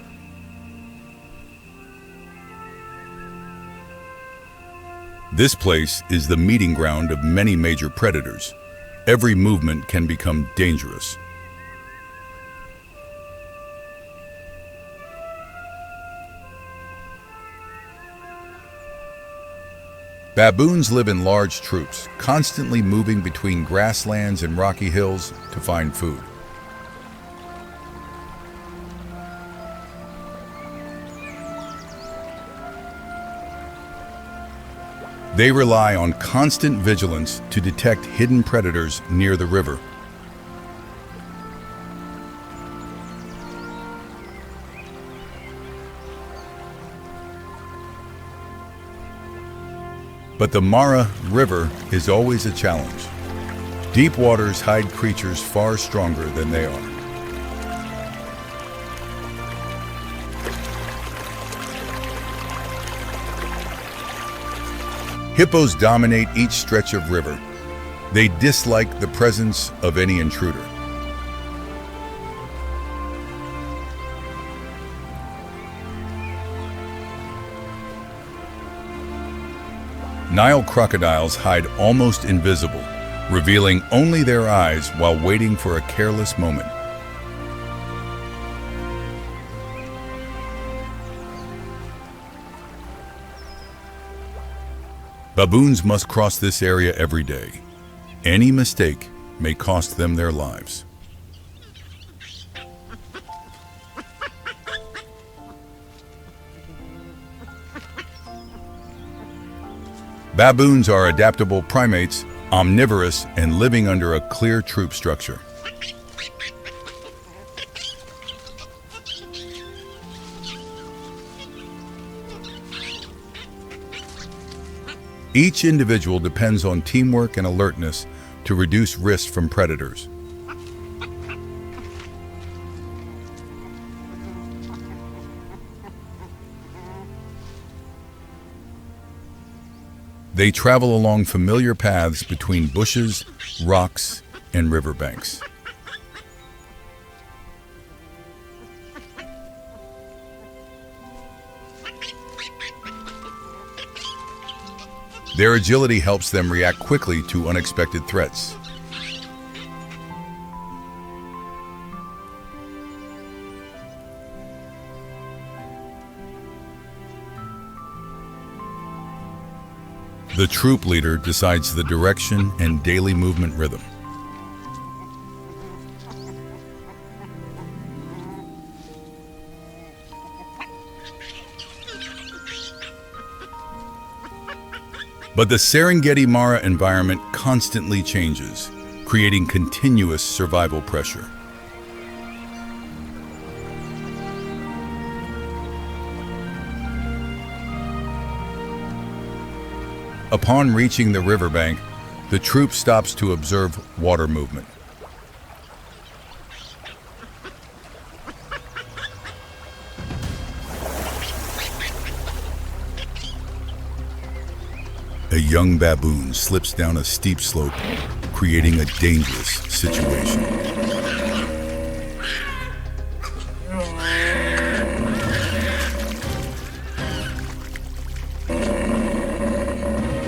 This place is the meeting ground of many major predators. Every movement can become dangerous. Baboons live in large troops, constantly moving between grasslands and rocky hills to find food. They rely on constant vigilance to detect hidden predators near the river. But the Mara River is always a challenge. Deep waters hide creatures far stronger than they are. Hippos dominate each stretch of river. They dislike the presence of any intruder. Nile crocodiles hide almost invisible, revealing only their eyes while waiting for a careless moment. Baboons must cross this area every day. Any mistake may cost them their lives. Baboons are adaptable primates, omnivorous, and living under a clear troop structure. Each individual depends on teamwork and alertness to reduce risk from predators. They travel along familiar paths between bushes, rocks, and riverbanks. Their agility helps them react quickly to unexpected threats. The troop leader decides the direction and daily movement rhythm. But the Serengeti Mara environment constantly changes, creating continuous survival pressure. Upon reaching the riverbank, the troop stops to observe water movement. A young baboon slips down a steep slope, creating a dangerous situation.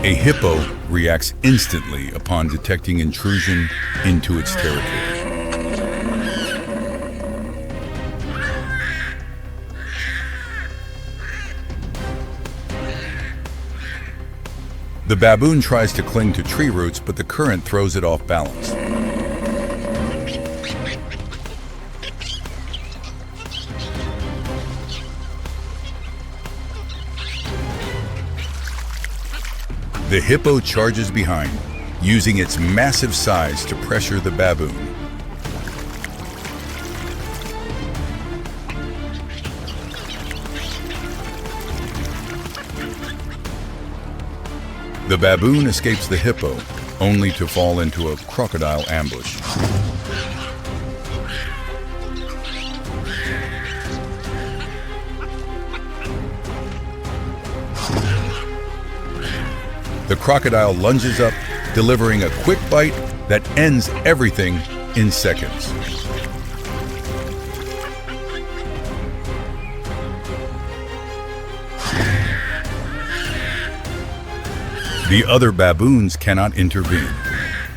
A hippo reacts instantly upon detecting intrusion into its territory. The baboon tries to cling to tree roots, but the current throws it off balance. The hippo charges behind, using its massive size to pressure the baboon. The baboon escapes the hippo, only to fall into a crocodile ambush. The crocodile lunges up, delivering a quick bite that ends everything in seconds. The other baboons cannot intervene.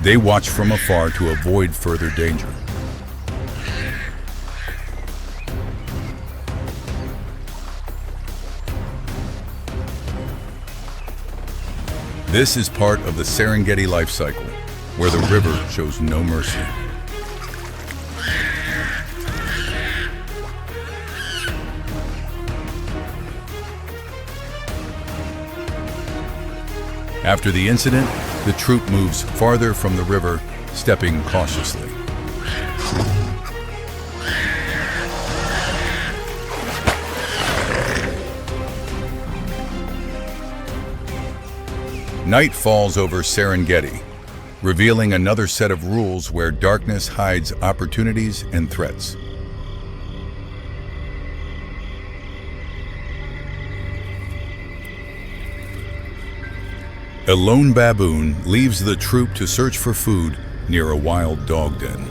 They watch from afar to avoid further danger. This is part of the Serengeti life cycle, where the river shows no mercy. After the incident, the troop moves farther from the river, stepping cautiously. Night falls over Serengeti, revealing another set of rules where darkness hides opportunities and threats. A lone baboon leaves the troop to search for food near a wild dog den.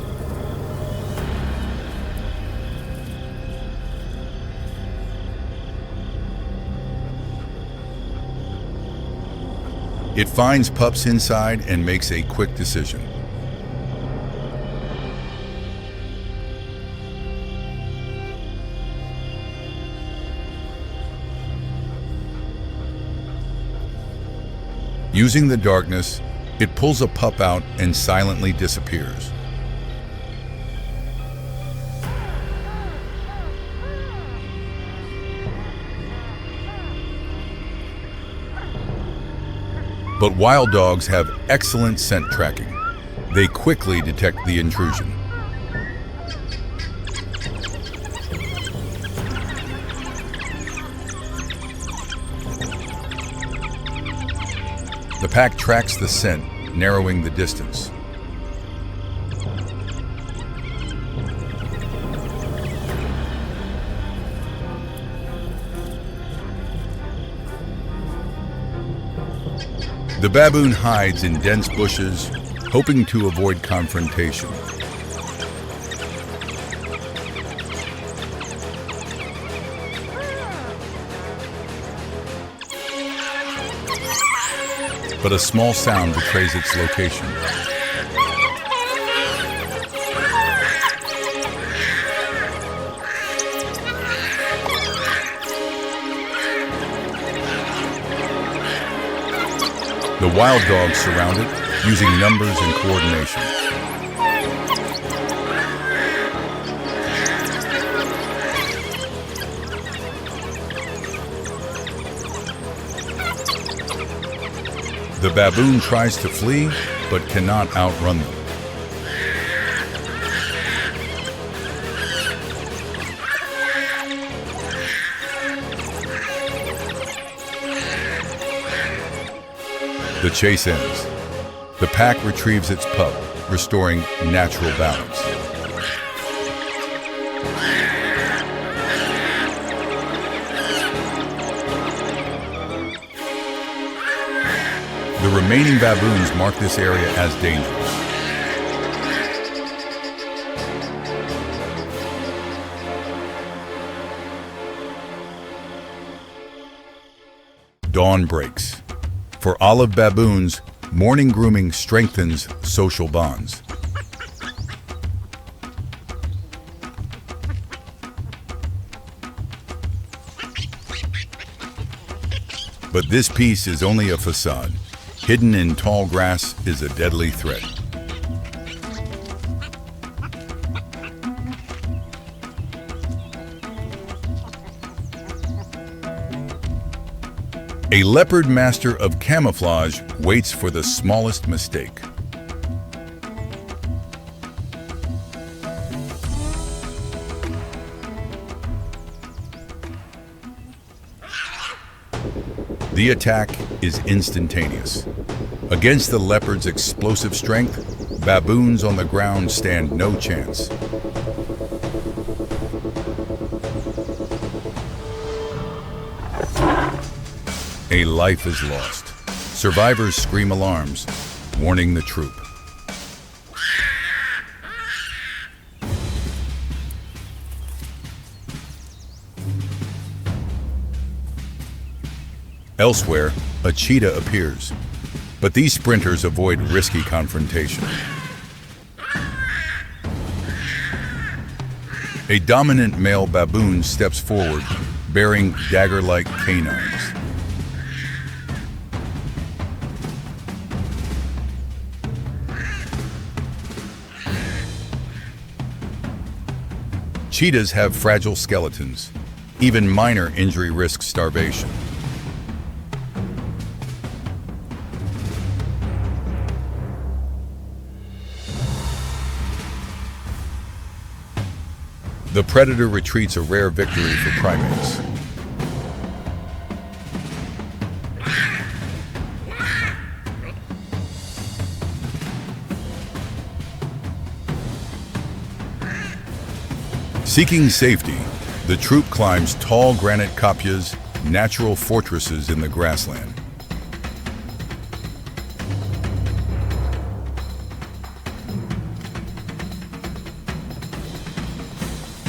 It finds pups inside and makes a quick decision. Using the darkness, it pulls a pup out and silently disappears. But wild dogs have excellent scent tracking. They quickly detect the intrusion. The pack tracks the scent, narrowing the distance. The baboon hides in dense bushes, hoping to avoid confrontation. But a small sound betrays its location. The wild dogs surround it, using numbers and coordination. The baboon tries to flee, but cannot outrun them. The chase ends. The pack retrieves its pup, restoring natural balance. The remaining baboons mark this area as dangerous. Dawn breaks. For olive baboons, morning grooming strengthens social bonds. But this peace is only a facade. Hidden in tall grass is a deadly threat. A leopard master of camouflage waits for the smallest mistake. The attack is instantaneous. Against the leopard's explosive strength, baboons on the ground stand no chance. A life is lost. Survivors scream alarms, warning the troop. Elsewhere, a cheetah appears, but these sprinters avoid risky confrontation. A dominant male baboon steps forward, bearing dagger-like canines. Cheetahs have fragile skeletons. Even minor injury risks starvation. The predator retreats, a rare victory for primates. Seeking safety, the troop climbs tall granite kopjes, natural fortresses in the grassland.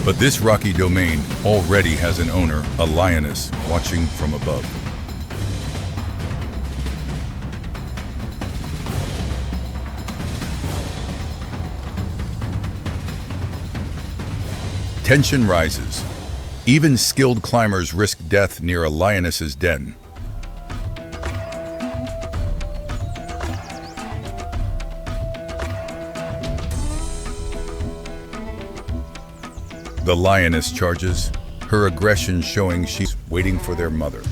But this rocky domain already has an owner, a lioness, watching from above. Tension rises. Even skilled climbers risk death near a lioness's den. The lioness charges, her aggression showing she's waiting for their mother.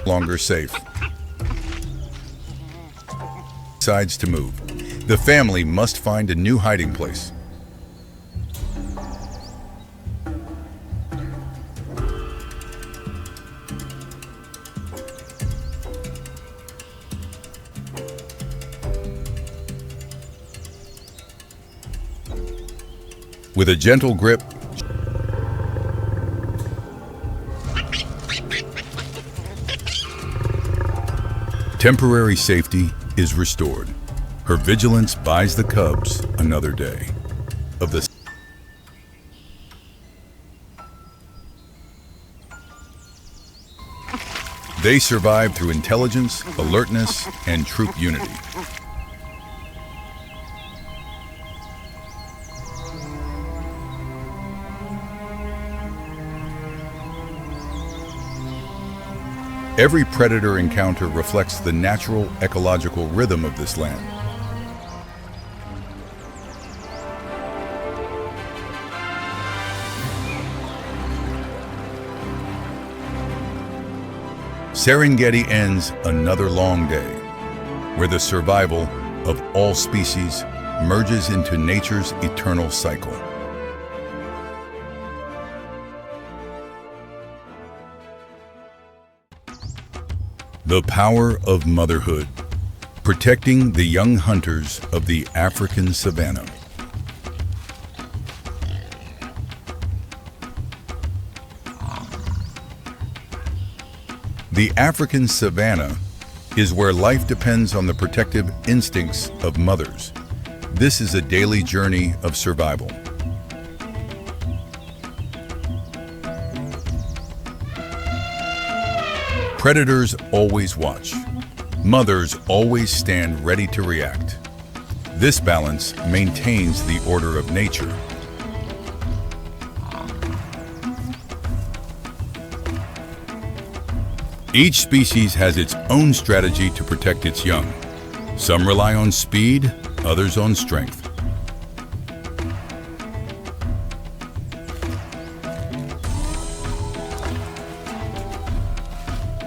Longer safe. Decides to move. The family must find a new hiding place. With a gentle grip, temporary safety is restored. Her vigilance buys the cubs another day. They survive through intelligence, alertness, and troop unity. Every predator encounter reflects the natural ecological rhythm of this land. Serengeti ends another long day, where the survival of all species merges into nature's eternal cycle. The power of motherhood, protecting the young hunters of the African savanna. The African savanna is where life depends on the protective instincts of mothers. This is a daily journey of survival. Predators always watch. Mothers always stand ready to react. This balance maintains the order of nature. Each species has its own strategy to protect its young. Some rely on speed, others on strength.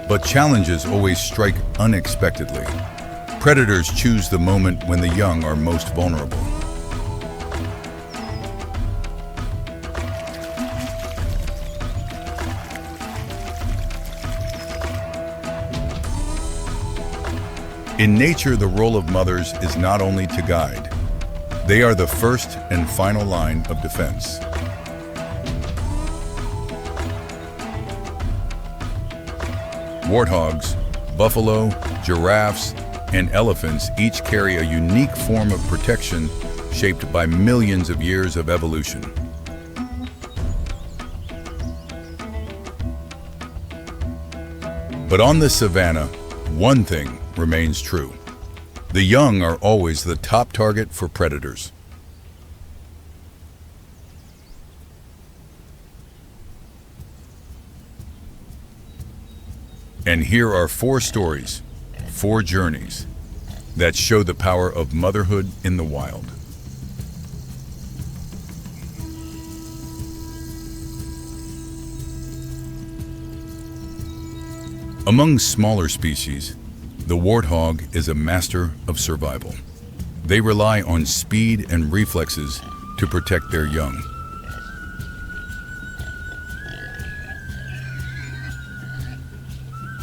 But challenges always strike unexpectedly. Predators choose the moment when the young are most vulnerable. In nature, the role of mothers is not only to guide. They are the first and final line of defense. Warthogs, buffalo, giraffes, and elephants each carry a unique form of protection shaped by millions of years of evolution. But on the savanna, one thing remains true. The young are always the top target for predators. And here are 4 stories, 4 journeys, that show the power of motherhood in the wild. Among smaller species, the warthog is a master of survival. They rely on speed and reflexes to protect their young.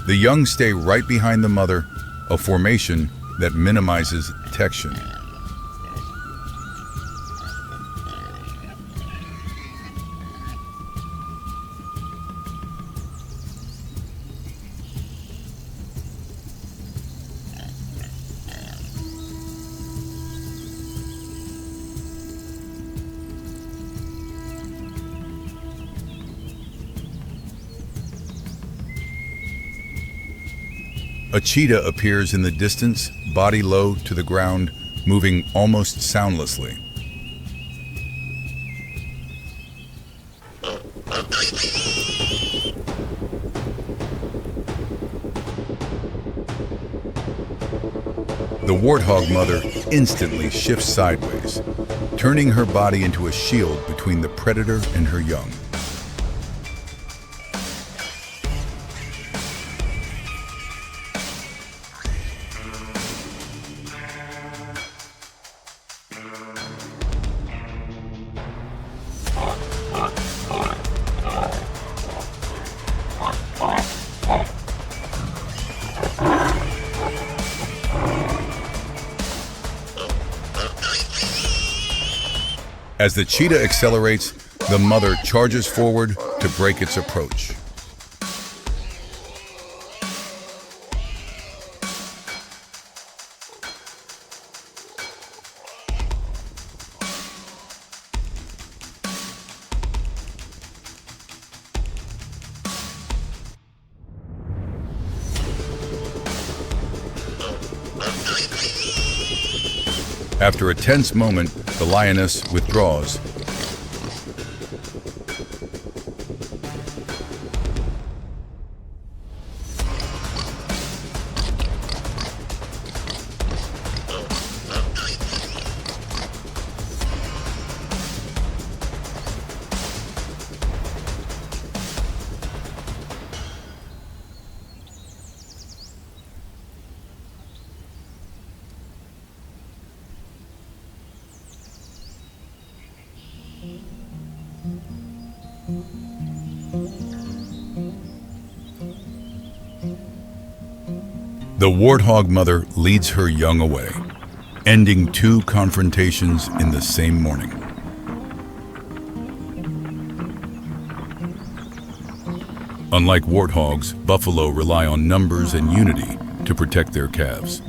The young stay right behind the mother, a formation that minimizes detection. A cheetah appears in the distance, body low to the ground, moving almost soundlessly. The warthog mother instantly shifts sideways, turning her body into a shield between the predator and her young. As the cheetah accelerates, the mother charges forward to break its approach. After a tense moment, the lioness withdraws. The warthog mother leads her young away, ending 2 confrontations in the same morning. Unlike warthogs, buffalo rely on numbers and unity to protect their calves.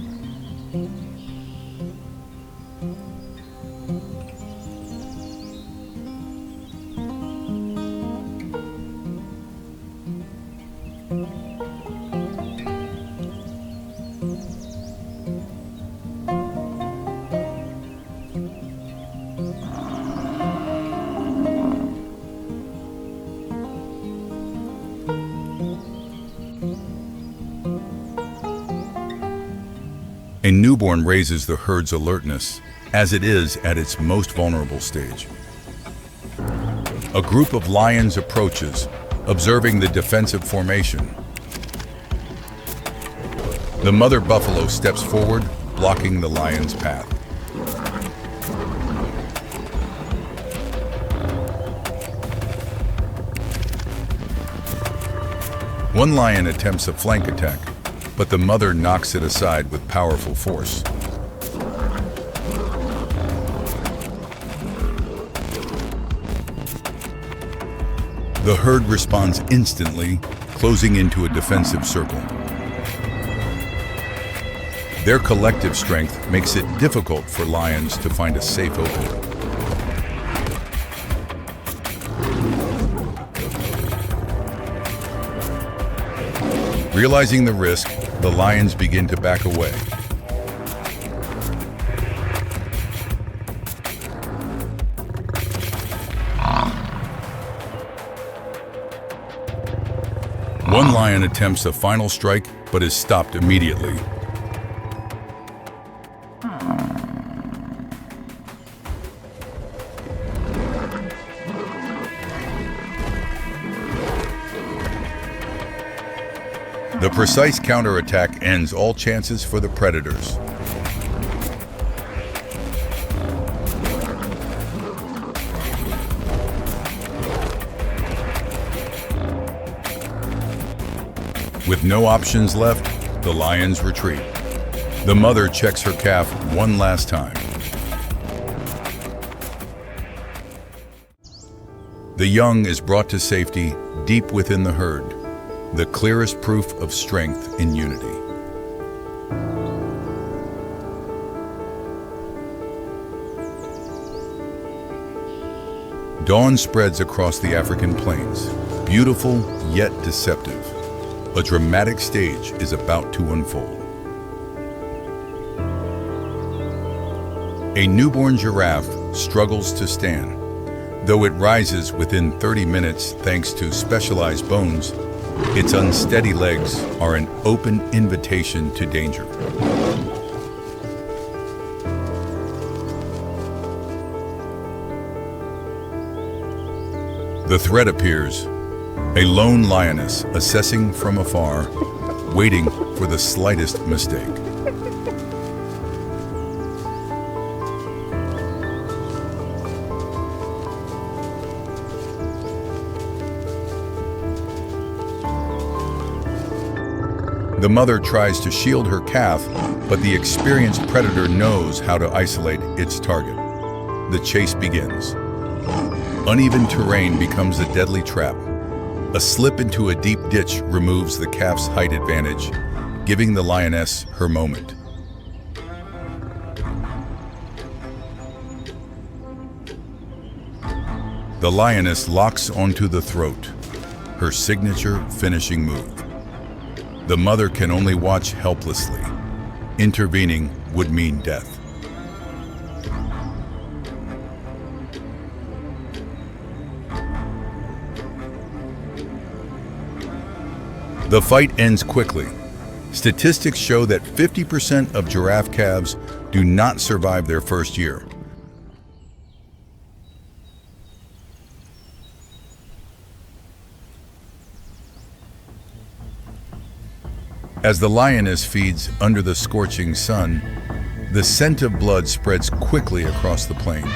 A newborn raises the herd's alertness, as it is at its most vulnerable stage. A group of lions approaches, observing the defensive formation. The mother buffalo steps forward, blocking the lion's path. One lion attempts a flank attack, but the mother knocks it aside with powerful force. The herd responds instantly, closing into a defensive circle. Their collective strength makes it difficult for lions to find a safe opening. Realizing the risk, the lions begin to back away. One lion attempts a final strike, but is stopped immediately. The precise counterattack ends all chances for the predators. With no options left, the lions retreat. The mother checks her calf one last time. The young is brought to safety deep within the herd, the clearest proof of strength in unity. Dawn spreads across the African plains, beautiful yet deceptive. A dramatic stage is about to unfold. A newborn giraffe struggles to stand. Though it rises within 30 minutes thanks to specialized bones, its unsteady legs are an open invitation to danger. The threat appears, a lone lioness assessing from afar, waiting for the slightest mistake. The mother tries to shield her calf, but the experienced predator knows how to isolate its target. The chase begins. Uneven terrain becomes a deadly trap. A slip into a deep ditch removes the calf's height advantage, giving the lioness her moment. The lioness locks onto the throat, her signature finishing move. The mother can only watch helplessly. Intervening would mean death. The fight ends quickly. Statistics show that 50% of giraffe calves do not survive their first year. As the lioness feeds under the scorching sun, the scent of blood spreads quickly across the plains.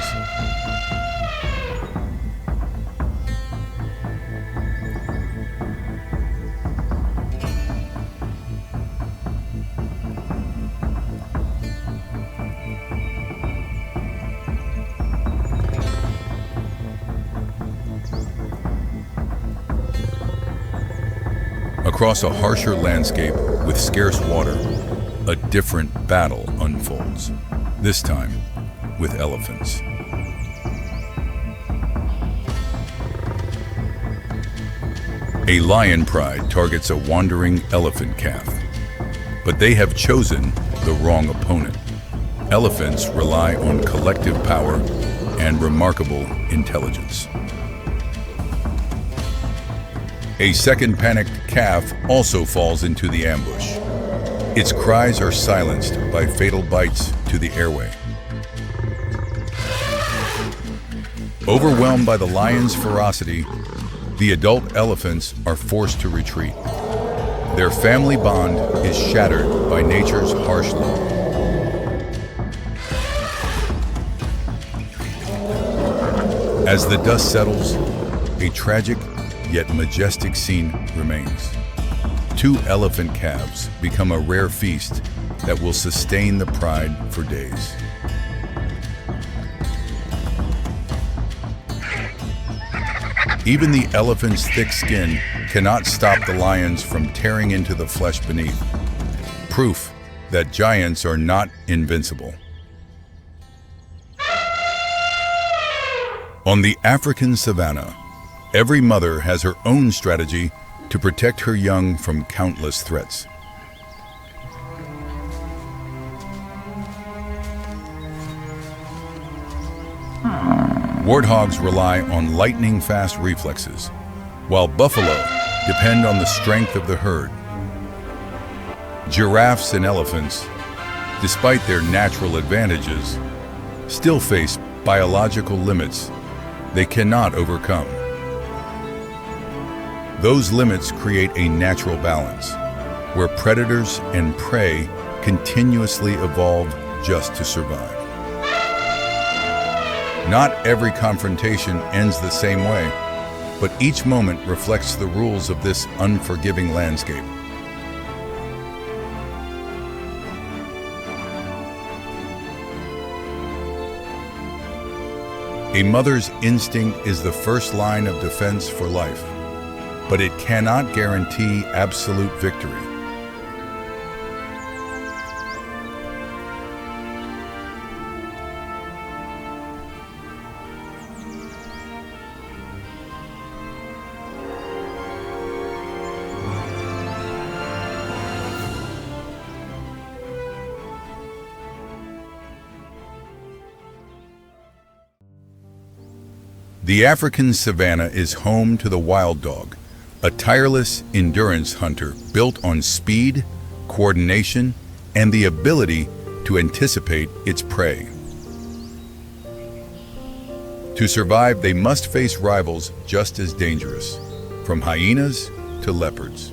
Across a harsher landscape with scarce water, a different battle unfolds, this time with elephants. A lion pride targets a wandering elephant calf, but they have chosen the wrong opponent. Elephants rely on collective power and remarkable intelligence. A second panicked calf also falls into the ambush. Its cries are silenced by fatal bites to the airway. Overwhelmed by the lion's ferocity, the adult elephants are forced to retreat. Their family bond is shattered by nature's harsh law. As the dust settles, a tragic yet majestic scene remains. Two elephant calves become a rare feast that will sustain the pride for days. Even the elephant's thick skin cannot stop the lions from tearing into the flesh beneath. Proof that giants are not invincible. On the African savanna, every mother has her own strategy to protect her young from countless threats. Warthogs rely on lightning-fast reflexes, while buffalo depend on the strength of the herd. Giraffes and elephants, despite their natural advantages, still face biological limits they cannot overcome. Those limits create a natural balance, where predators and prey continuously evolve just to survive. Not every confrontation ends the same way, but each moment reflects the rules of this unforgiving landscape. A mother's instinct is the first line of defense for life, but it cannot guarantee absolute victory. The African savanna is home to the wild dog, a tireless endurance hunter built on speed, coordination, and the ability to anticipate its prey. To survive, they must face rivals just as dangerous, from hyenas to leopards.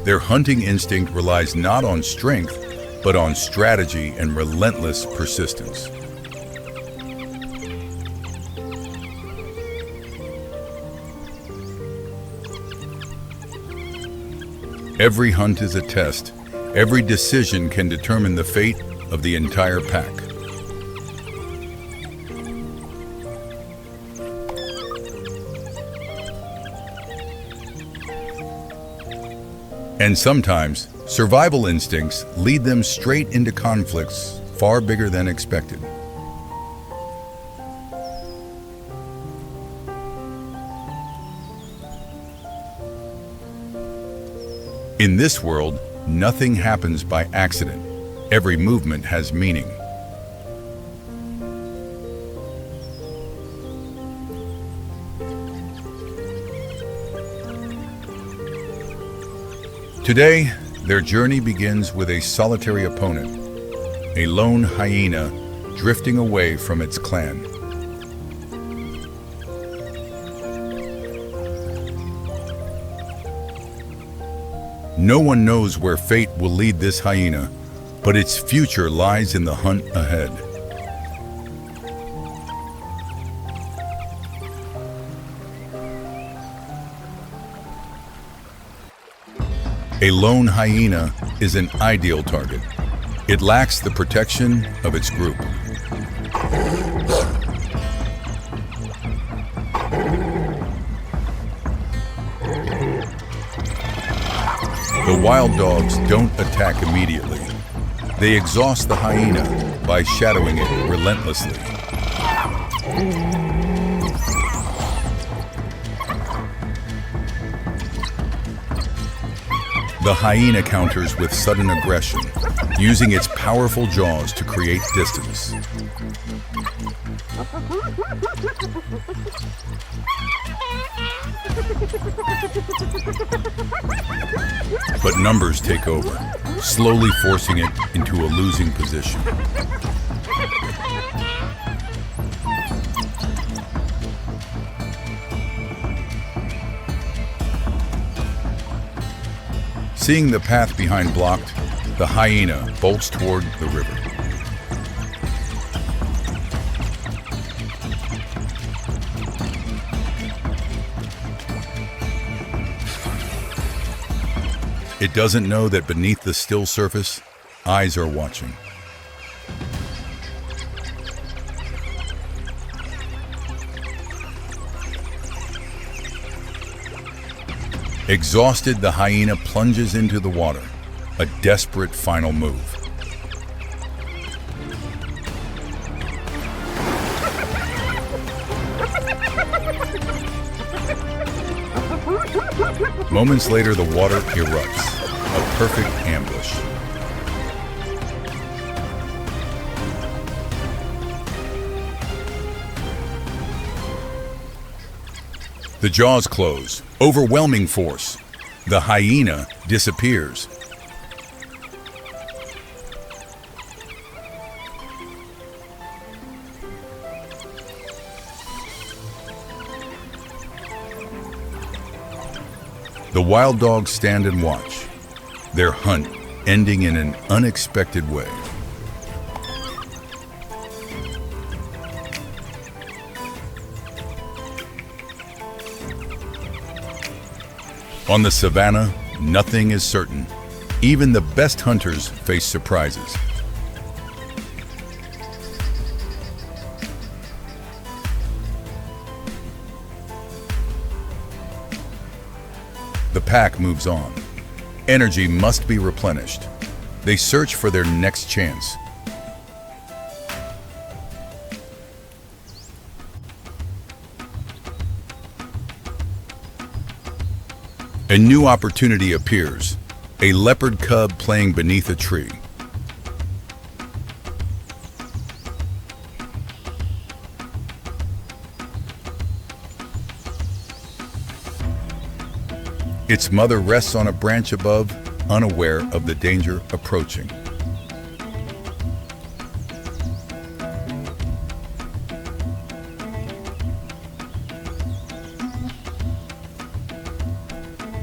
Their hunting instinct relies not on strength, but on strategy and relentless persistence. Every hunt is a test. Every decision can determine the fate of the entire pack. And sometimes, survival instincts lead them straight into conflicts far bigger than expected. In this world, nothing happens by accident. Every movement has meaning. Today, their journey begins with a solitary opponent, a lone hyena drifting away from its clan. No one knows where fate will lead this hyena, but its future lies in the hunt ahead. A lone hyena is an ideal target. It lacks the protection of its group. The wild dogs don't attack immediately. They exhaust the hyena by shadowing it relentlessly. The hyena counters with sudden aggression, using its powerful jaws to create distance. But numbers take over, slowly forcing it into a losing position. Seeing the path behind blocked, the hyena bolts toward the river. It doesn't know that beneath the still surface, eyes are watching. Exhausted, the hyena plunges into the water, a desperate final move. Moments later, the water erupts, a perfect ambush. The jaws close, overwhelming force. The hyena disappears. The wild dogs stand and watch, their hunt ending in an unexpected way. On the savannah, nothing is certain. Even the best hunters face surprises. The pack moves on. Energy must be replenished. They search for their next chance. A new opportunity appears, a leopard cub playing beneath a tree. Its mother rests on a branch above, unaware of the danger approaching.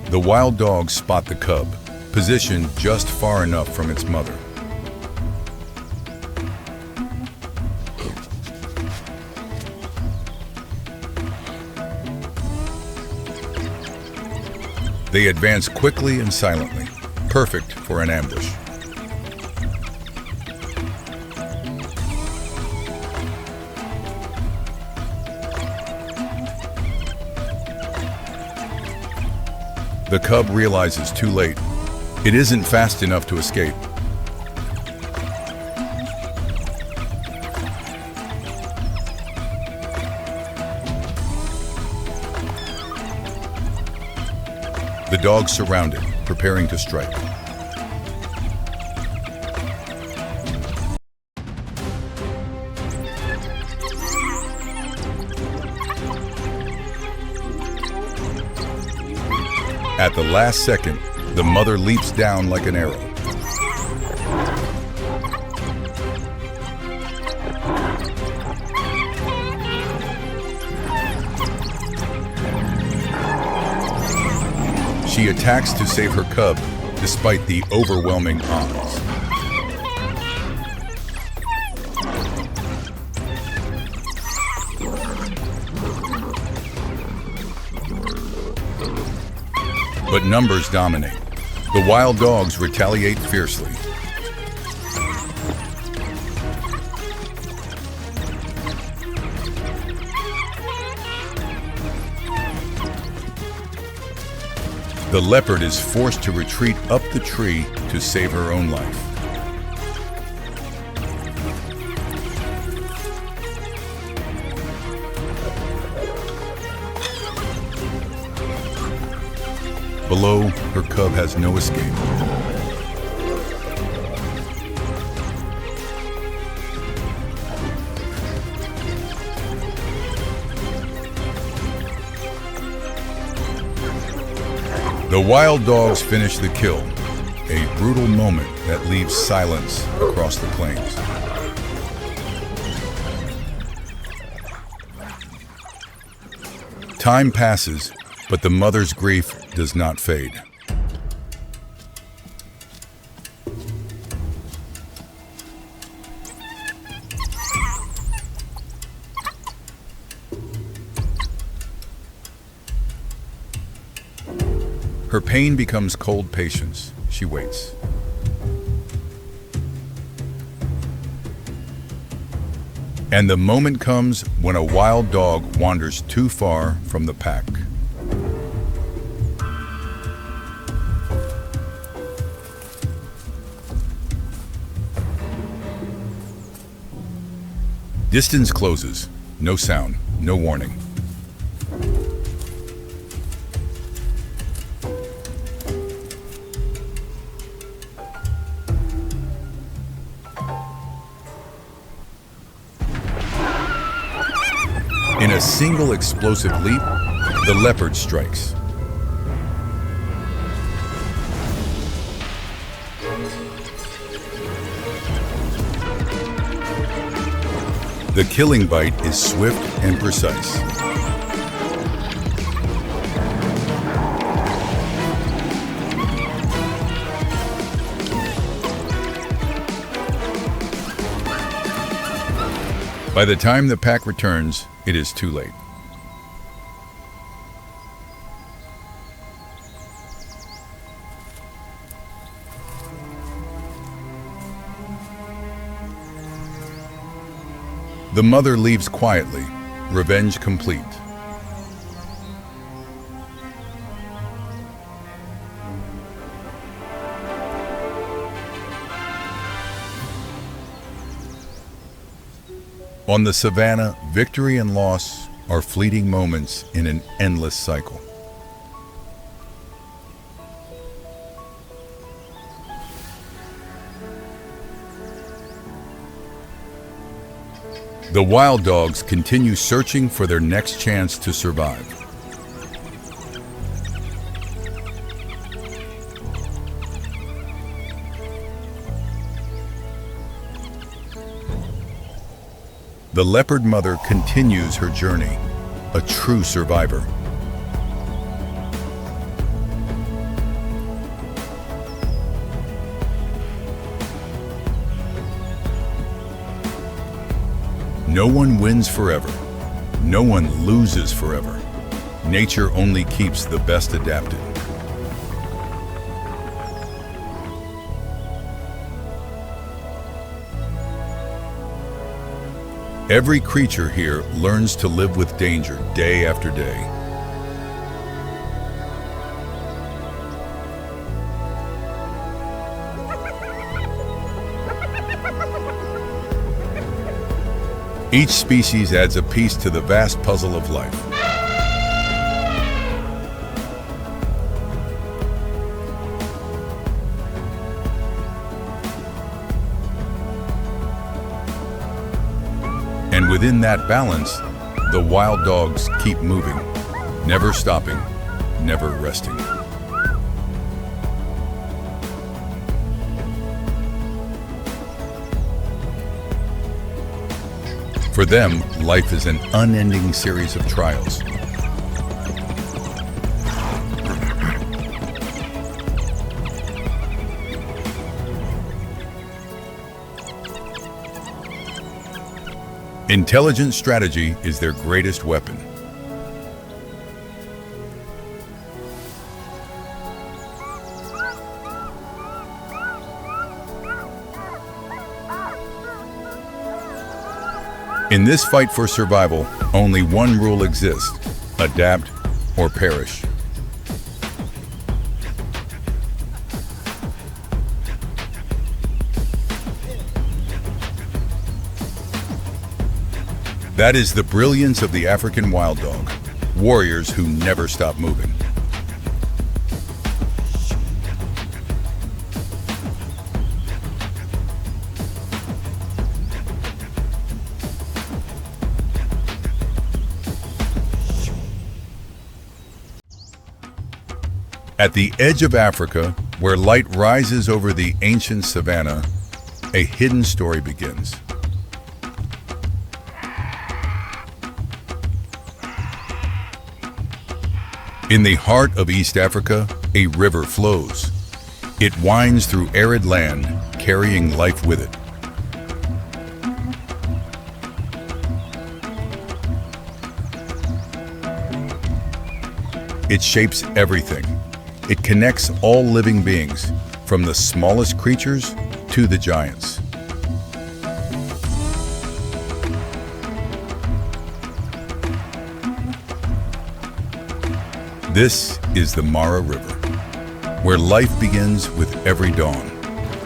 The wild dogs spot the cub, positioned just far enough from its mother. They advance quickly and silently, perfect for an ambush. The cub realizes too late, it isn't fast enough to escape. The dogs surround it, preparing to strike. At the last second, the mother leaps down like an arrow. She attacks to save her cub, despite the overwhelming odds. But numbers dominate. The wild dogs retaliate fiercely. The leopard is forced to retreat up the tree to save her own life. Below, her cub has no escape. The wild dogs finish the kill, a brutal moment that leaves silence across the plains. Time passes, but the mother's grief does not fade. Her pain becomes cold patience. She waits. And the moment comes when a wild dog wanders too far from the pack. Distance closes. No sound, no warning. In a single explosive leap, the leopard strikes. The killing bite is swift and precise. By the time the pack returns, it is too late. The mother leaves quietly, revenge complete. On the savannah, victory and loss are fleeting moments in an endless cycle. The wild dogs continue searching for their next chance to survive. The leopard mother continues her journey, a true survivor. No one wins forever. No one loses forever. Nature only keeps the best adapted. Every creature here learns to live with danger day after day. Each species adds a piece to the vast puzzle of life. And within that balance, the wild dogs keep moving, never stopping, never resting. For them, life is an unending series of trials. Intelligent strategy is their greatest weapon. In this fight for survival, only one rule exists: adapt or perish. That is the brilliance of the African wild dog, warriors who never stop moving. At the edge of Africa, where light rises over the ancient savannah, a hidden story begins. In the heart of East Africa, a river flows. It winds through arid land, carrying life with it. It shapes everything. It connects all living beings, from the smallest creatures to the giants. This is the Mara River, where life begins with every dawn,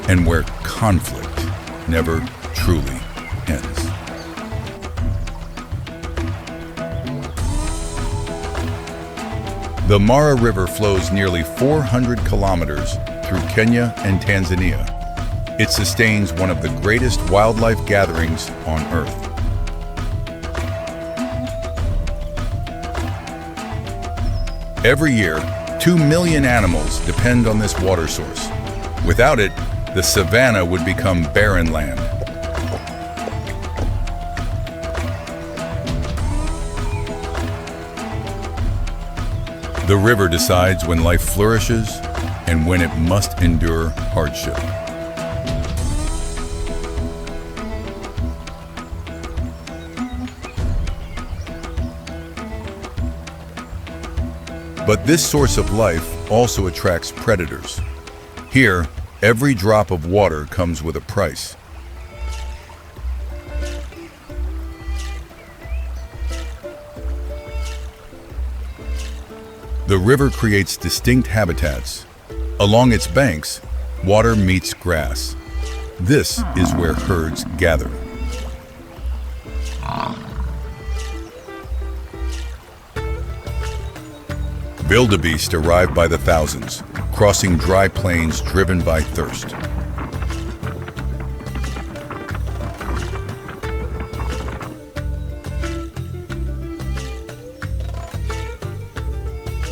and where conflict never truly ends. The Mara River flows nearly 400 kilometers through Kenya and Tanzania. It sustains one of the greatest wildlife gatherings on Earth. Every year, 2 million animals depend on this water source. Without it, the savannah would become barren land. The river decides when life flourishes and when it must endure hardship. But this source of life also attracts predators. Here, every drop of water comes with a price. The river creates distinct habitats. Along its banks, water meets grass. This is where herds gather. Wildebeest arrive by the thousands, crossing dry plains driven by thirst.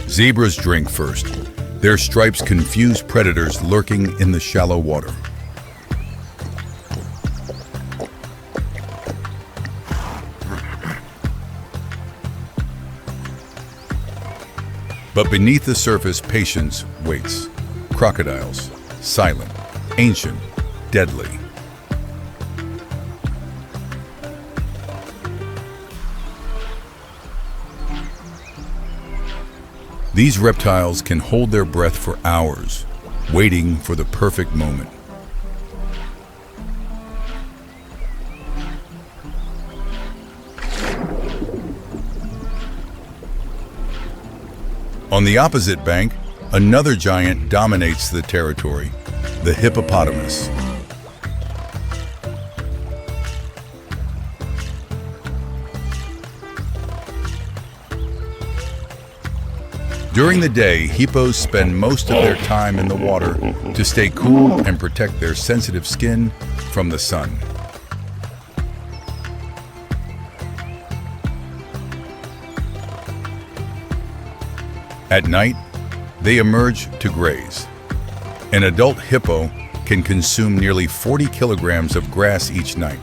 Zebras drink first. Their stripes confuse predators lurking in the shallow water. But beneath the surface, patience waits. Crocodiles, silent, ancient, deadly. These reptiles can hold their breath for hours, waiting for the perfect moment. On the opposite bank, another giant dominates the territory, the hippopotamus. During the day, hippos spend most of their time in the water to stay cool and protect their sensitive skin from the sun. At night, they emerge to graze. An adult hippo can consume nearly 40 kilograms of grass each night.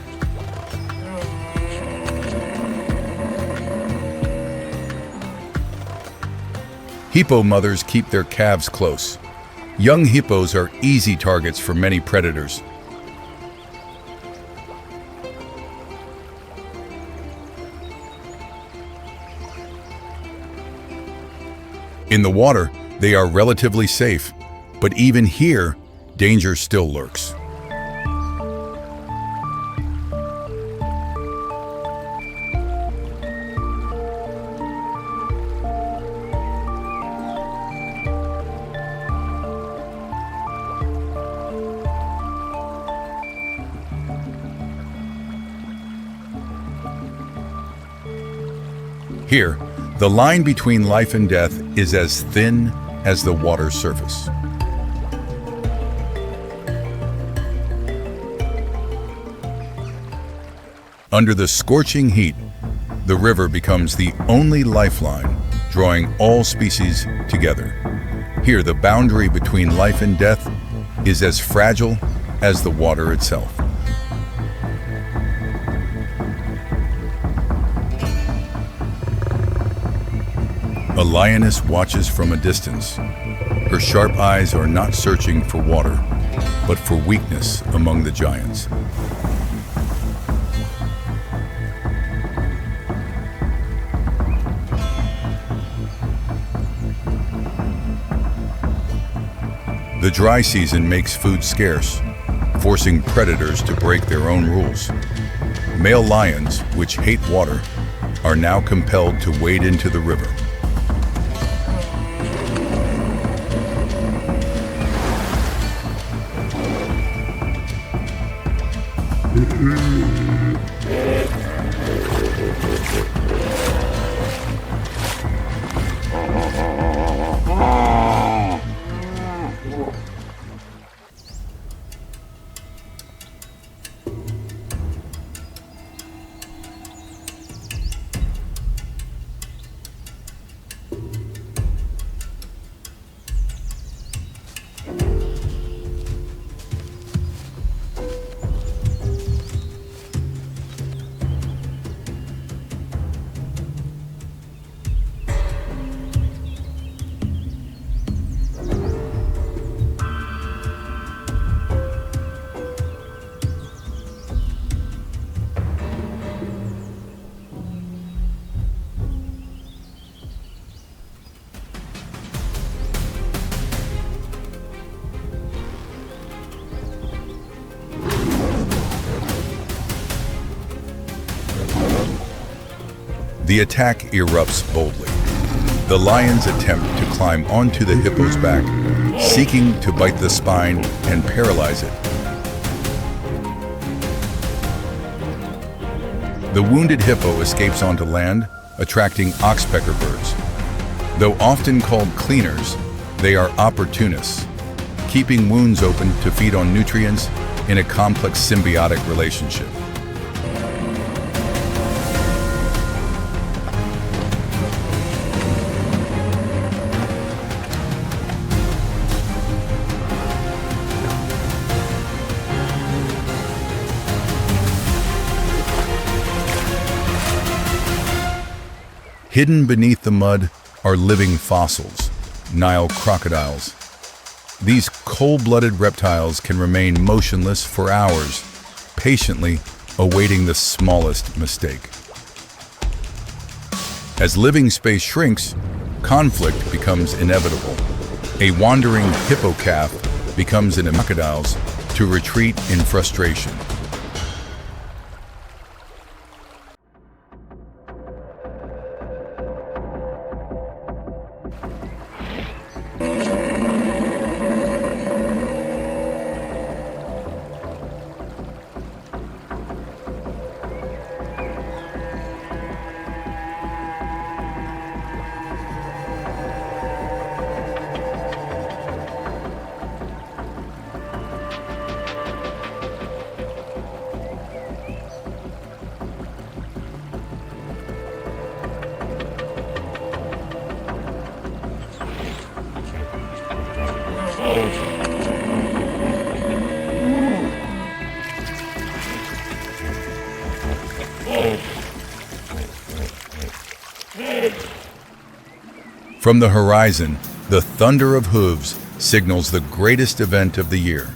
Hippo mothers keep their calves close. Young hippos are easy targets for many predators. In the water, they are relatively safe, but even here, danger still lurks. Here, the line between life and death is as thin as the water's surface. Under the scorching heat, the river becomes the only lifeline, drawing all species together. Here, the boundary between life and death is as fragile as the water itself. A lioness watches from a distance. Her sharp eyes are not searching for water, but for weakness among the giants. The dry season makes food scarce, forcing predators to break their own rules. Male lions, which hate water, are now compelled to wade into the river. The attack erupts boldly. The lions attempt to climb onto the hippo's back, seeking to bite the spine and paralyze it. The wounded hippo escapes onto land, attracting oxpecker birds. Though often called cleaners, they are opportunists, keeping wounds open to feed on nutrients in a complex symbiotic relationship. Hidden beneath the mud are living fossils, Nile crocodiles. These cold-blooded reptiles can remain motionless for hours, patiently awaiting the smallest mistake. As living space shrinks, conflict becomes inevitable. A wandering hippo calf becomes an crocodiles to retreat in frustration. From the horizon, the thunder of hooves signals the greatest event of the year.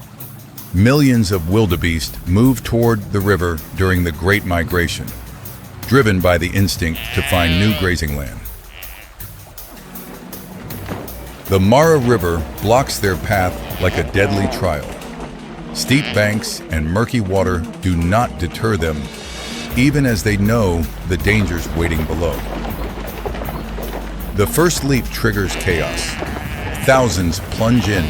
Millions of wildebeest move toward the river during the Great Migration, driven by the instinct to find new grazing land. The Mara River blocks their path like a deadly trial. Steep banks and murky water do not deter them, even as they know the dangers waiting below. The first leap triggers chaos. Thousands plunge in,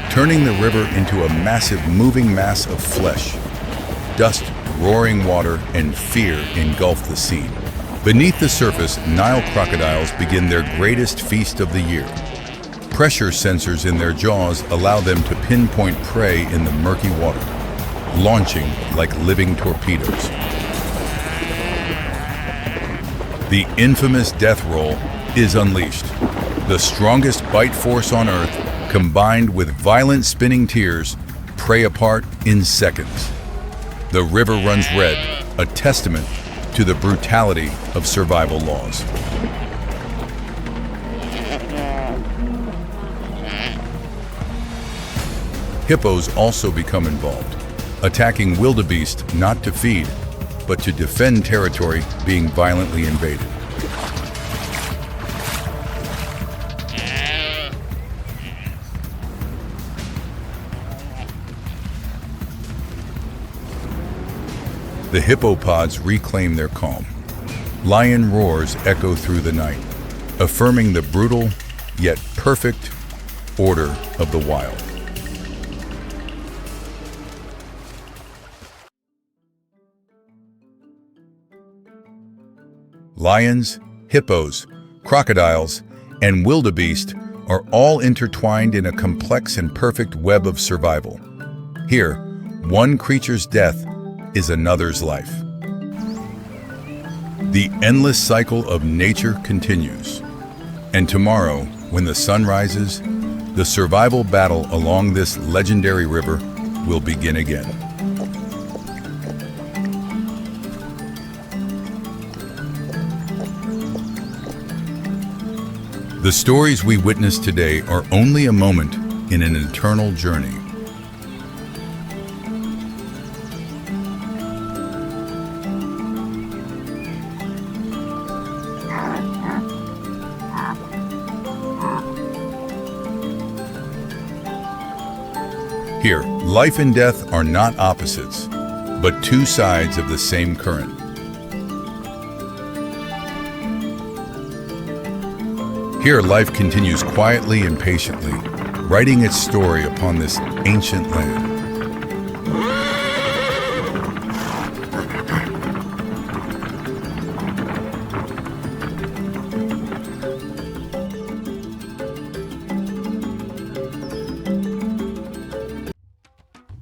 turning the river into a massive moving mass of flesh. Dust, roaring water, and fear engulf the scene. Beneath the surface, Nile crocodiles begin their greatest feast of the year. Pressure sensors in their jaws allow them to pinpoint prey in the murky water, launching like living torpedoes. The infamous death roll is unleashed. The strongest bite force on Earth, combined with violent spinning tears, prey apart in seconds. The river runs red, a testament to the brutality of survival laws. Hippos also become involved, attacking wildebeest not to feed, but to defend territory being violently invaded. The hippopods reclaim their calm. Lion roars echo through the night, affirming the brutal yet perfect order of the wild. Lions, hippos, crocodiles, and wildebeest are all intertwined in a complex and perfect web of survival. Here, one creature's death is another's life. The endless cycle of nature continues. And tomorrow, when the sun rises, the survival battle along this legendary river will begin again. The stories we witness today are only a moment in an eternal journey. Here, life and death are not opposites, but two sides of the same current. Here, life continues quietly and patiently, writing its story upon this ancient land.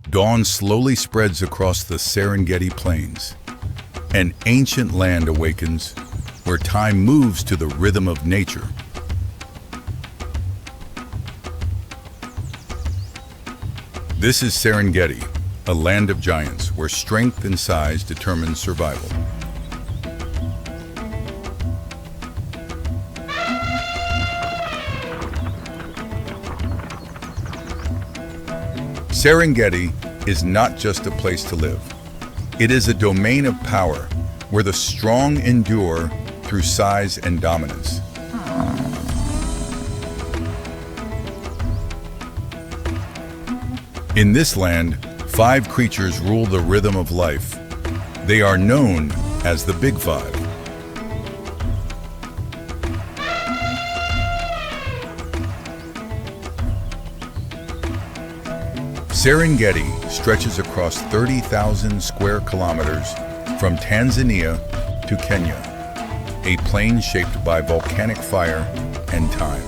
Dawn slowly spreads across the Serengeti plains. An ancient land awakens, where time moves to the rhythm of nature. This is Serengeti, a land of giants where strength and size determine survival. Serengeti is not just a place to live. It is a domain of power where the strong endure through size and dominance. In this land, 5 creatures rule the rhythm of life. They are known as the Big Five. Serengeti stretches across 30,000 square kilometers from Tanzania to Kenya, a plain shaped by volcanic fire and time.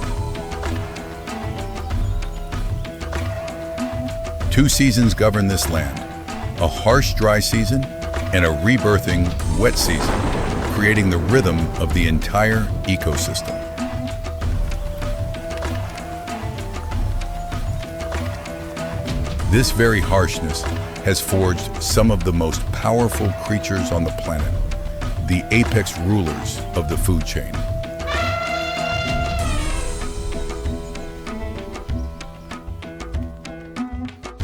2 seasons govern this land, a harsh dry season and a rebirthing wet season, creating the rhythm of the entire ecosystem. This very harshness has forged some of the most powerful creatures on the planet, the apex rulers of the food chain.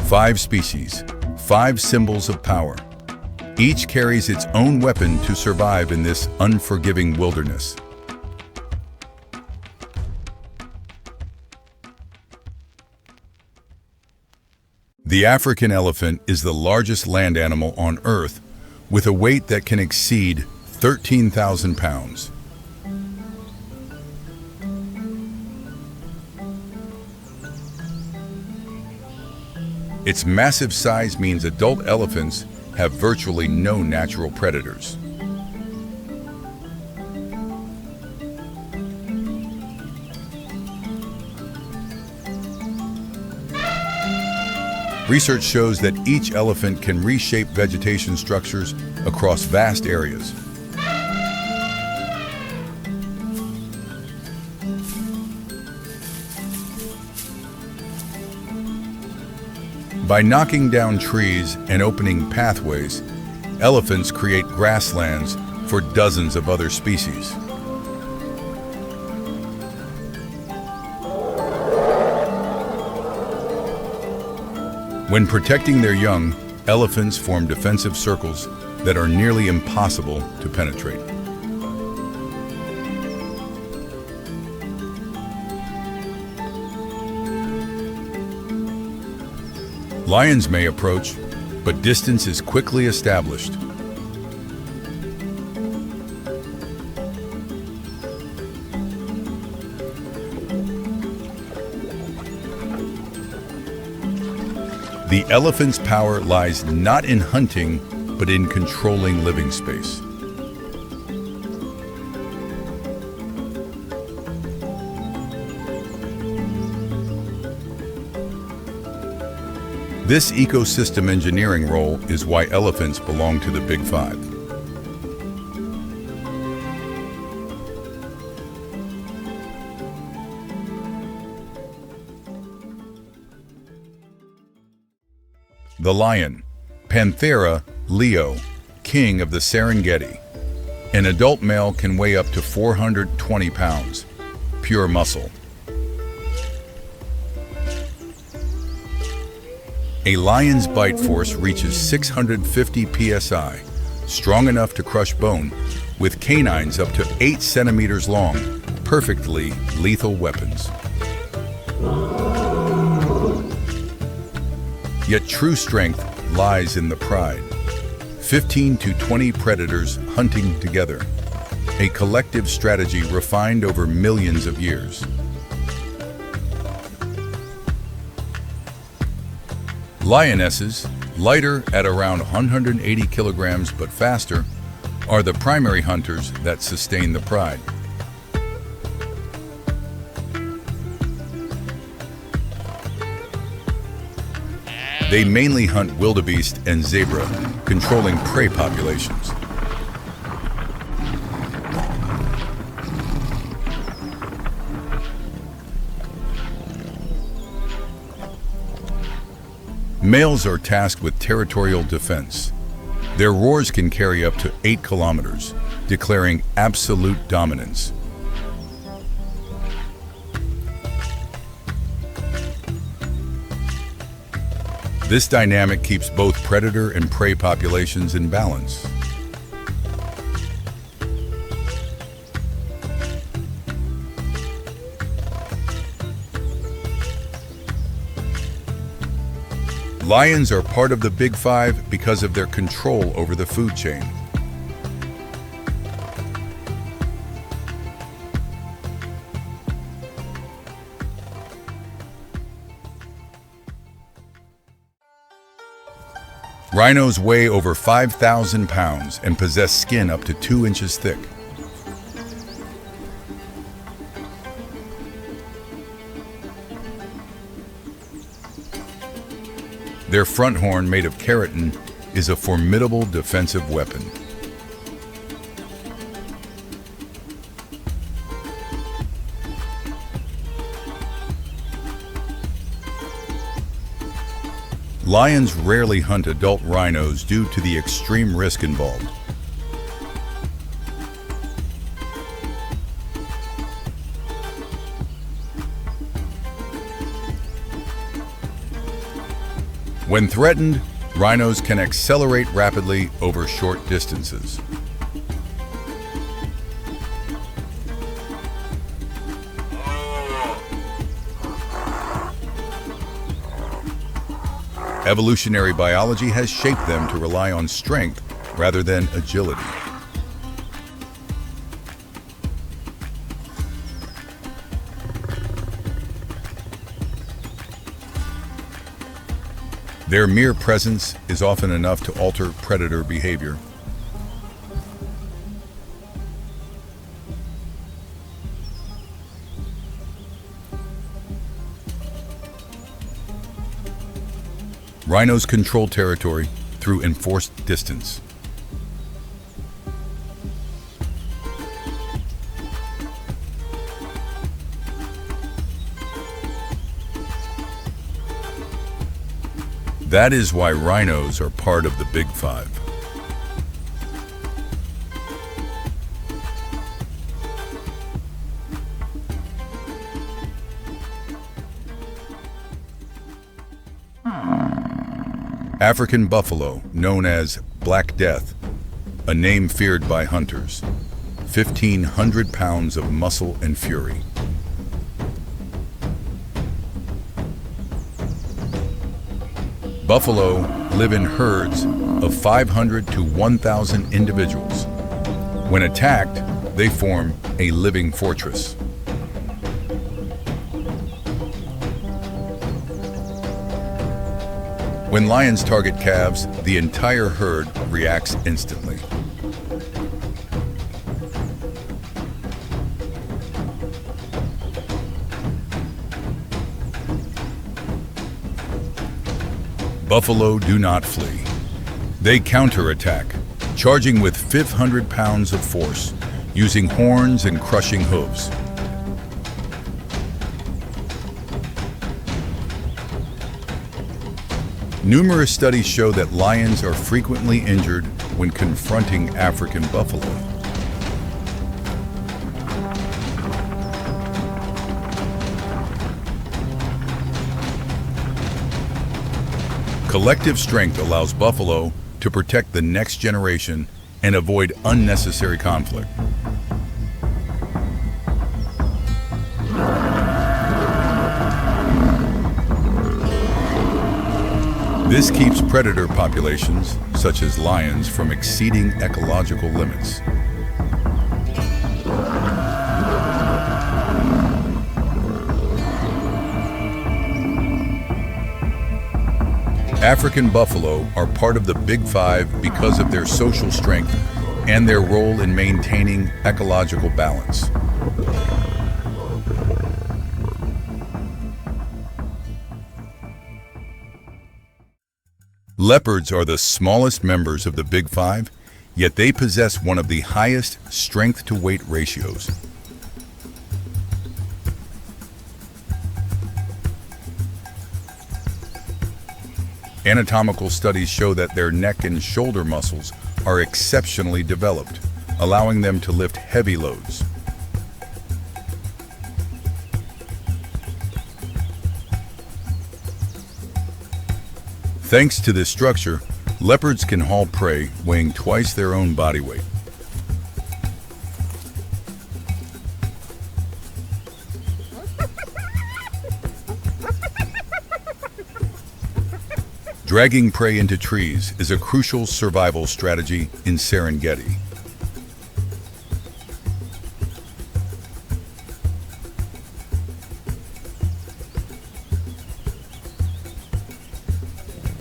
Five species, 5 symbols of power. Each carries its own weapon to survive in this unforgiving wilderness. The African elephant is the largest land animal on Earth with a weight that can exceed 13,000 pounds. Its massive size means adult elephants have virtually no natural predators. Research shows that each elephant can reshape vegetation structures across vast areas. By knocking down trees and opening pathways, elephants create grasslands for dozens of other species. When protecting their young, elephants form defensive circles that are nearly impossible to penetrate. Lions may approach, but distance is quickly established. The elephant's power lies not in hunting, but in controlling living space. This ecosystem engineering role is why elephants belong to the Big Five. The lion, Panthera leo, king of the Serengeti. An adult male can weigh up to 420 pounds, pure muscle. A lion's bite force reaches 650 psi, strong enough to crush bone, with canines up to 8 centimeters long, perfectly lethal weapons. Yet true strength lies in the pride. 15 to 20 predators hunting together, a collective strategy refined over millions of years. Lionesses, lighter at around 180 kilograms but faster, are the primary hunters that sustain the pride. They mainly hunt wildebeest and zebra, controlling prey populations. Males are tasked with territorial defense. Their roars can carry up to 8 kilometers, declaring absolute dominance. This dynamic keeps both predator and prey populations in balance. Lions are part of the Big Five because of their control over the food chain. Rhinos weigh over 5,000 pounds and possess skin up to 2 inches thick. Their front horn, made of keratin, is a formidable defensive weapon. Lions rarely hunt adult rhinos due to the extreme risk involved. When threatened, rhinos can accelerate rapidly over short distances. Evolutionary biology has shaped them to rely on strength rather than agility. Their mere presence is often enough to alter predator behavior. Rhinos control territory through enforced distance. That is why rhinos are part of the Big Five. African buffalo, known as Black Death, a name feared by hunters. 1,500 pounds of muscle and fury. Buffalo live in herds of 500 to 1,000 individuals. When attacked, they form a living fortress. When lions target calves, the entire herd reacts instantly. Buffalo do not flee. They counterattack, charging with 500 pounds of force, using horns and crushing hooves. Numerous studies show that lions are frequently injured when confronting African buffalo. Collective strength allows buffalo to protect the next generation and avoid unnecessary conflict. This keeps predator populations, such as lions, from exceeding ecological limits. African buffalo are part of the Big Five because of their social strength and their role in maintaining ecological balance. Leopards are the smallest members of the Big Five, yet they possess one of the highest strength-to-weight ratios. Anatomical studies show that their neck and shoulder muscles are exceptionally developed, allowing them to lift heavy loads. Thanks to this structure, leopards can haul prey weighing twice their own body weight. Dragging prey into trees is a crucial survival strategy in Serengeti.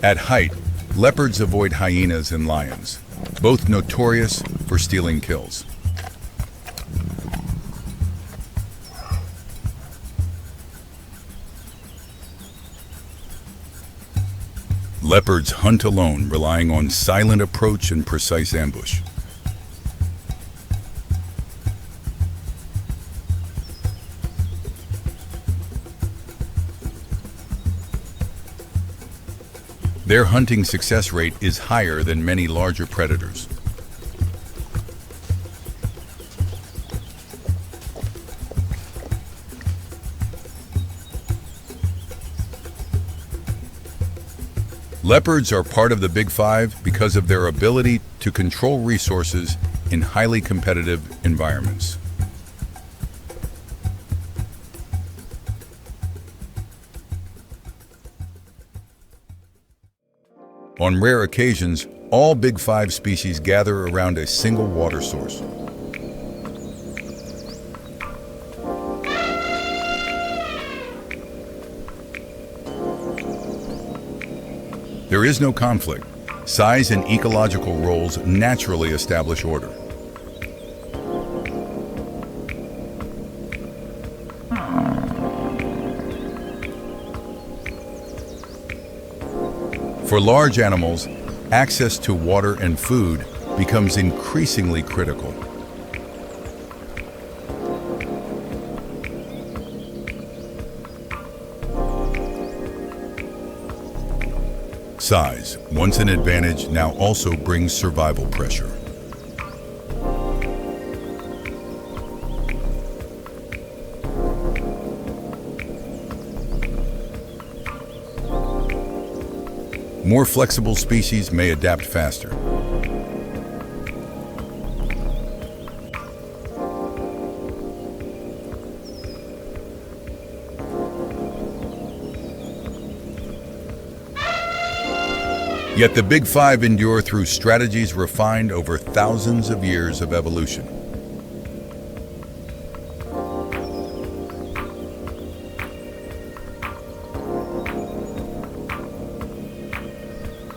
At height, leopards avoid hyenas and lions, both notorious for stealing kills. Leopards hunt alone, relying on silent approach and precise ambush. Their hunting success rate is higher than many larger predators. Leopards are part of the Big Five because of their ability to control resources in highly competitive environments. On rare occasions, all Big Five species gather around a single water source. There is no conflict. Size and ecological roles naturally establish order. For large animals, access to water and food becomes increasingly critical. Size, once an advantage, now also brings survival pressure. More flexible species may adapt faster. Yet the Big Five endure through strategies refined over thousands of years of evolution.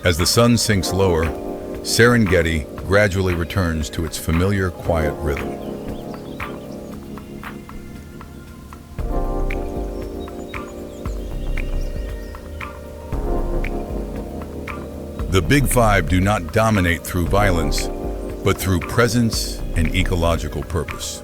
As the sun sinks lower, Serengeti gradually returns to its familiar quiet rhythm. The Big Five do not dominate through violence, but through presence and ecological purpose.